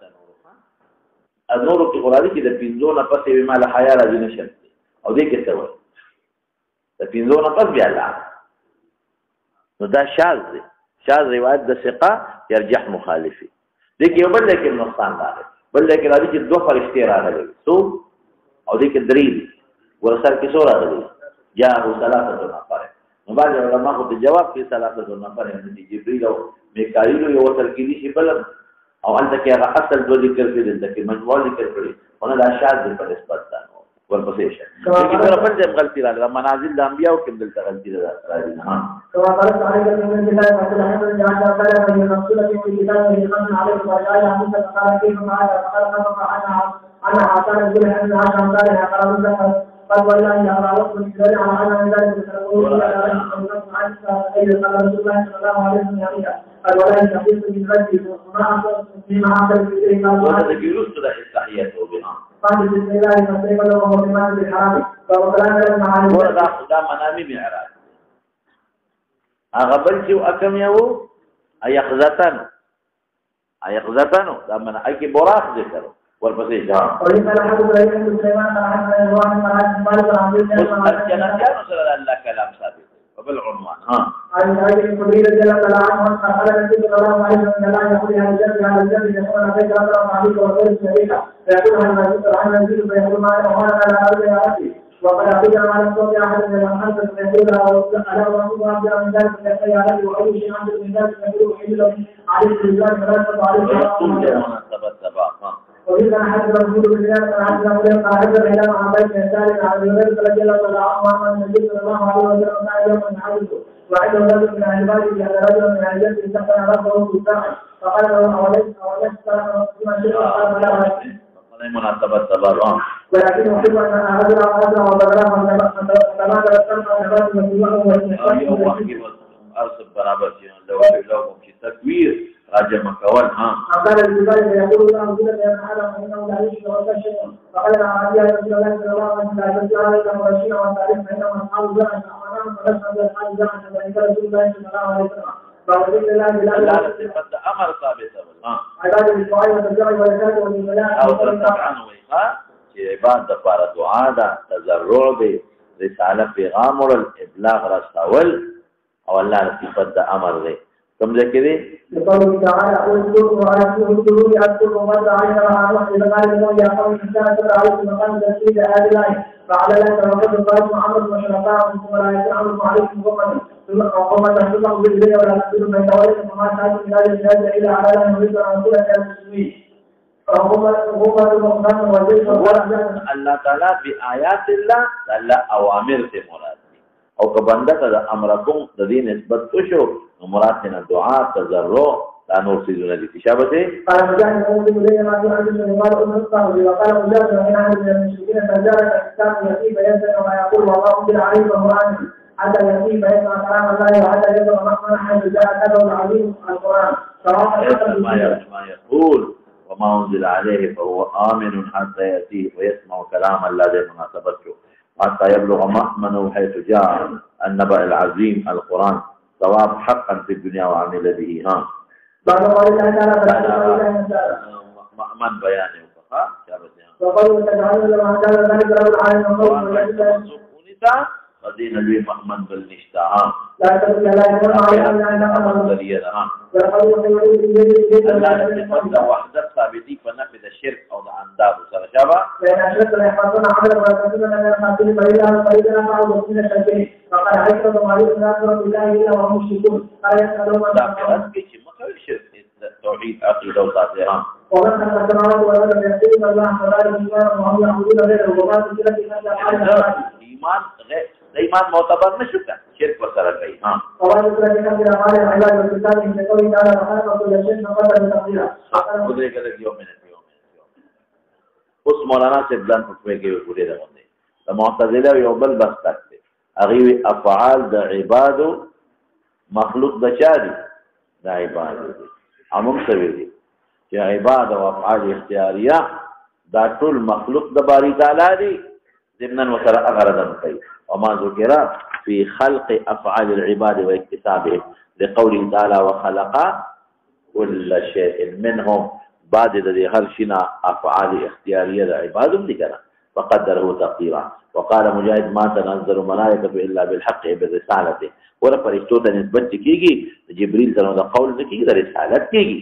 النور في قرآن كده بينزونا بس بما لا حياة لدينا شمس أو ديك السوي بينزونا بس بيعلم وده شاذ شاذ روایت د ثقه يرجح مخالفي دغه یو بل کې نقصان راغلی بل کې راځي چې دوه فرشتي راغلي سو او دغه درې ورسره کې څو راغلي جاءه ثلاثه نفر نو بعض علماء خو د جواب کې ثلاثه نفر دي جبريل او میکائیل یو ورته کې دي بل او انت کې هغه اصل د ذکر کې د کې مجموع ذکر کړی ونه دا شاذ په نسبت ده ورپسې شه چې په خپل ځای غلطي راغله منازل د انبیاء او کې دلته غلطي راځي ها كما قال تعالى من الله مثلا حمد جعل قال من رسول الله في كتابه خمس عليه وجعل موسى قال كيف ما قال انا اعطانا كل حمد عشان قال قال قال والله يا رب من ذلك على ان ذلك تقول يا رب قال رسول الله صلى الله عليه وسلم قال ولا يحدث من ربي وما فيما عمل به وهذا يرد التحيات بها قال بسم الله فسيق له وبما بالحرام فوكلنا المعاني وردا خدا منامي معراج هغه بل چې اکم یو ایقظتن دا من اکی براق ذکر ورپسې ځه جنتیانو سره الله کلام ثابت وبالعنوان ها وقد أخذ على الصوت أحد من الأنفس فيقول ألا ورسول أبدا من ذلك فيقول عليه وأي شيء عنده من ذلك فيقول حل عليه الرجال فلا تطع عليه وإذا حد رسول الله صلى الله عليه وسلم قاعد إلى معبد ذلك على الرجل رضي الله عنه وعن النبي صلى الله عليه وسلم قال يوم حدثه وعند رجل من عباده أن رجلا من عباده استقبل ربه بالساعة فقال له أوليس فيما شئت قال لا مناسبة سبب ولكن يحب أن أهدر وبدلا فتبادل السلف والعباد والسلوك أرسل برابر لو ممكن تكوير راجع مكوان ها قال الجبال فيقول الله جل وعلا فإنه لا يشفع ولا شيء فقال العربية رسول الله صلى الله عليه وسلم لا تسأل عليك مبشرا وتعرف فإنهم أصحاب زرع أمام فنشهد أصحاب زرع فإن رسول الله صلى الله عليه وسلم فبإذن الله بالله قد أمر ثابت عباد الدعاء والتجرع والزكاة والملاء أو تتبعن ويقا عباد دفار دعاء دا تزرع دي رسالة پیغام والإبلاغ رسول او الله صفت دا أمر دي سمجھے کہ دي لقوله تعالى اذكر وآياته اذكروا يذكر ومن عين وعنه إذا قال له يا قوم إنسان ترى عليكم مقام تسجيل آل الله فعلى ذلك وقد قال محمد وشرفاء ولا يتعامل عليكم غمدا وما تحصلهم بالبيع ولا تحصلوا من توليكم وما تحصل من هذه الشهادة إلا على أن يريد أن يقول أن المسلمين الله تعالى بآيات الله الله أوامر في مراد او که بنده ته د امرکم د دې نسبت وشو نو مراد نه دعا تضرع دا نور سيزونه دي شابته قال مجاهد يقول لي ما في عند المال وقال مجاهد من اهل المشركين فجاء الكتاب يقيم ينزل وما يقول والله انزل عليه القران حتى يقيم يسمع كلام الله وحتى يبلغ مقام حيث جاء كذا العظيم القران ما يقول وما انزل عليه فهو امن حتى ياتيه ويسمع كلام الله ذي مناسبته حتى يبلغ مأمنه حيث جاء النبأ العظيم القرآن صواب حقا في الدنيا وعمل به ها بعد قول تعالى مأمن بيانه وفقا وقالوا تجعلوا لما كان ذلك رب العالمين ونساء فدين الوي مأمن بالنشتاء لا تقل لا يكون الله وحدة ثابتي فنفذ الشرك أو انداد سره شابه لأن أشرك لا يحفظون عملا ويكون من الخاسرين فإذا فعلوا من الشركين فقد عشرة ومعلوم لا يشرك بالله إلا وهم مشركون قال يسألون لا كذلك ما الشرك توحيد عقيدة وصادرة ومن خلق السماوات والأرض يحسبون الله فلا يشركون وهم يعبدون غيره وقال الشرك إيمان غير إيمان معتبر نشوكا شرك وسره کوي ها وقال الشرك في أعمال العباد والكتاب من قوله تعالى وخلق كل شيء فقدر تقديرا خدای کله یو منټ اوس مولانا سے ځان په کې وګورئ دا باندې د معتزله یو بل بس تکته هغه افعال د عبادو مخلوق د چا دي د عبادو عموم سوي دي چې عباد او افعال اختیاریه دا ټول مخلوق د باری تعالی دي ضمن وسره اغردن کوي وما ذکر في خلق افعال العباد واكتسابه لقوله تعالى وخلق كل شيء منهم بعد د هر شينا افعال اختیاریه د عبادت دي کنه فقدره تقديرا. وقال مجاهد ما تنزل الملائكة إلا بالحق بالرسالة. ولا فرشتو ته نسبت کیږي جبريل ته د قول کیږي د رسالت کیږي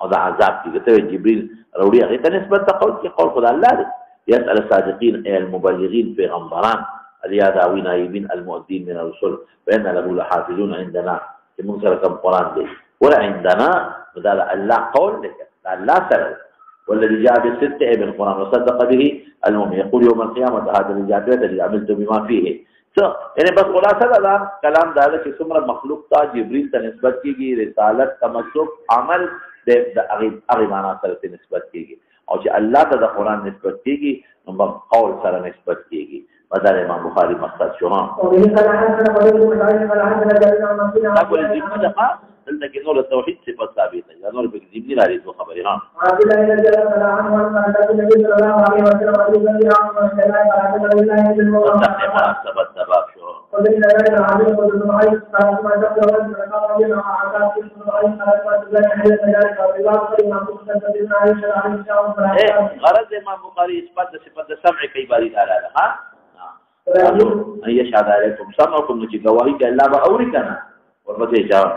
او د عذاب کیږي. ته جبريل وروړي هغه ته نسبت د قول کې قول خدای الله دی. يسأل الصادقين أي المبلغين پیغمبران الياداوي نائبين المؤدين من الرسل فإن له لحافظون عندنا في منصر كم قرآن دي ولا عندنا بدل الله قول لك الله سر والذي جاء بالصدق ابن القرآن وصدق به المؤمن يقول يوم القيامة هذا اللي جاء به الذي عملت بما فيه. يعني بس خلاصه دا کلام دا چې څومره مخلوق ته جبريل ته نسبت کیږي رسالت تمسک عمل د هغه معنا سره نسبت کیږي او چې الله ته د قرآن نسبت کیږي نو قول سره نسبت کیږي. مدار امام بخاری مقصد شو ها اقول الجبن دقا دلته کې نور توحید صفات ثابت دي نور به جبن لري تو خبري ها غرض امام بخاری اثبات صفات سمع کوي باری تعالی ها ان يشهد عليكم سمعكم نجي گواہی کہ اللہ با اوری کنا اور بتے جاؤ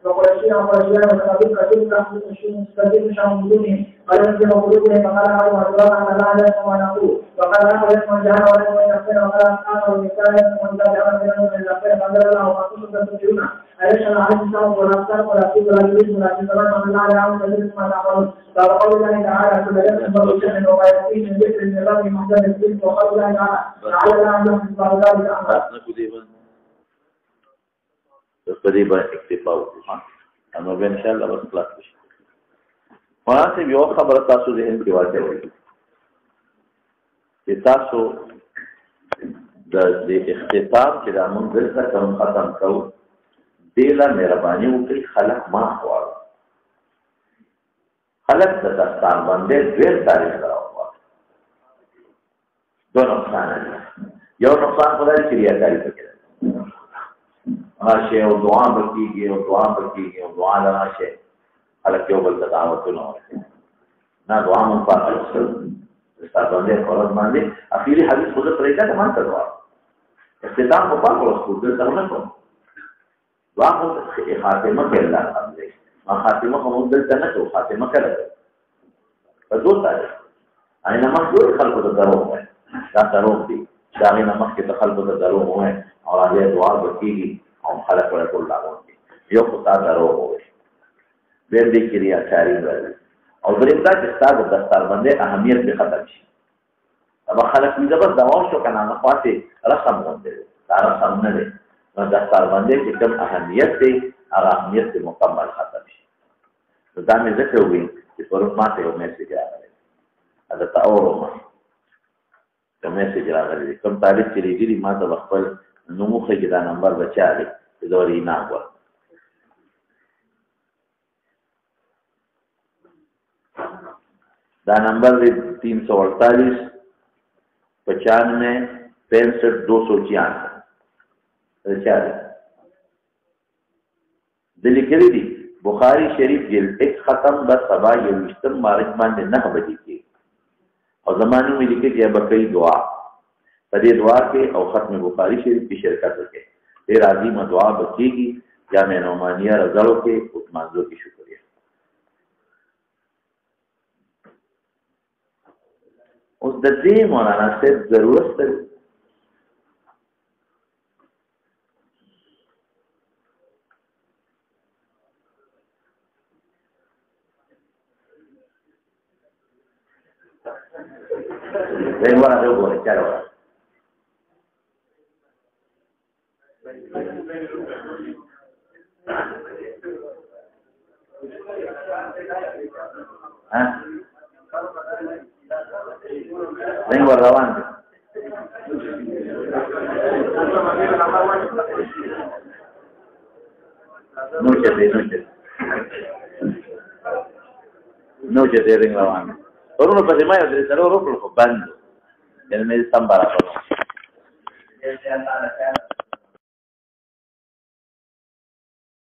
وقرشيا وقرشيا وتقابل كثير من المسلمين شاملين قالوا في قلوبهم فقال الله أن لا يسمع ونقول وقال لا يسمع جهل ولا يسمع يغفر وقال أصحابه والنساء يسمع الله جهل من الأخير فقال الله وقصوا تسجلون أيش أنا عايز أسمع ولا أكثر ولا أكيد ولا يريد ولا أكيد ولا من الله يعلم كثير ما تعملون فقال الله تعالى كل يوم مرجع وقياتين من ذكر من الله محمد الدين وقال الله تعالى لا يعلم في ذلك بس په دې باندې اکتفا وکړو نو به ان شاء الله بس خلاص شي. مناسب یو خبره تاسو ذهن کې واچوئ چې تاسو د اختتام چې د موږ دلته کوم ختم کوو دې لا مهرباني وکړئ خلک ما غواړي خلک د داستان باندې ډېر تاریخ راوړي. دوه نقصان یو نقصان خدای چې ریاکاري پکې راشه او دعا وکړي او دعا راشه خلک یو بل ته دعوتونه ورکړي نه دعا مون پاتې ستاسو باندې قرآن باندې اخیری حدیث خود طریقه ته مانته دعا اختتام په پاک او خود سره نه کوم دعا مو خاتمه کې الله باندې ما خاتمه کوم دلته نه کوم خاتمه کړه په دوه تاریخ اينه مخلوق خلق ته درو وای دا درو دي دا نه مخ کې خلق ته درو وای او هغه دعا وکړي او خلق ورته ټول لاغوني یو خدای درو وای ډېر دې کړیا چاري راځي او درې دا چې ستاسو د دستار باندې اهمیت به ختم شي. ابا خلک دې زبر دوا شو کنه نه پاتې رسم باندې دا رسم نه دي نو دستار باندې چې کوم اهمیت دی هغه اهمیت مکمل ختم شي. دا مې ذکر وې چې پرون ماته یو میسج راغلی دا تاورو ما یو میسج راغلی کوم تاریخ چې لري ما ته خپل نوموخه کې دا نمبر بچاله چې دوري نه وره دا نمبر 348 95 65 296 دلی کړی دی بخاری شریف جلد 1 ختم بس سبا یوشتم مارچ باندې 9 بجې کې او زمانو مې لیکي چې به کوي دعا په دې دعا کې او ختم بخاری شریف کی شرکت وکړي ډېر عظیمه دعا بکیږي جامع نعمانیه رضاو کې عثمانزو کی شکریہ. اوس د دې مولانا صاحب ضرورت دی Vengo a ver cómo echar ahora. Vengo grabando. Noche de vengo grabando. Por uno para mayo del salón rojo bando. El mes tan barato.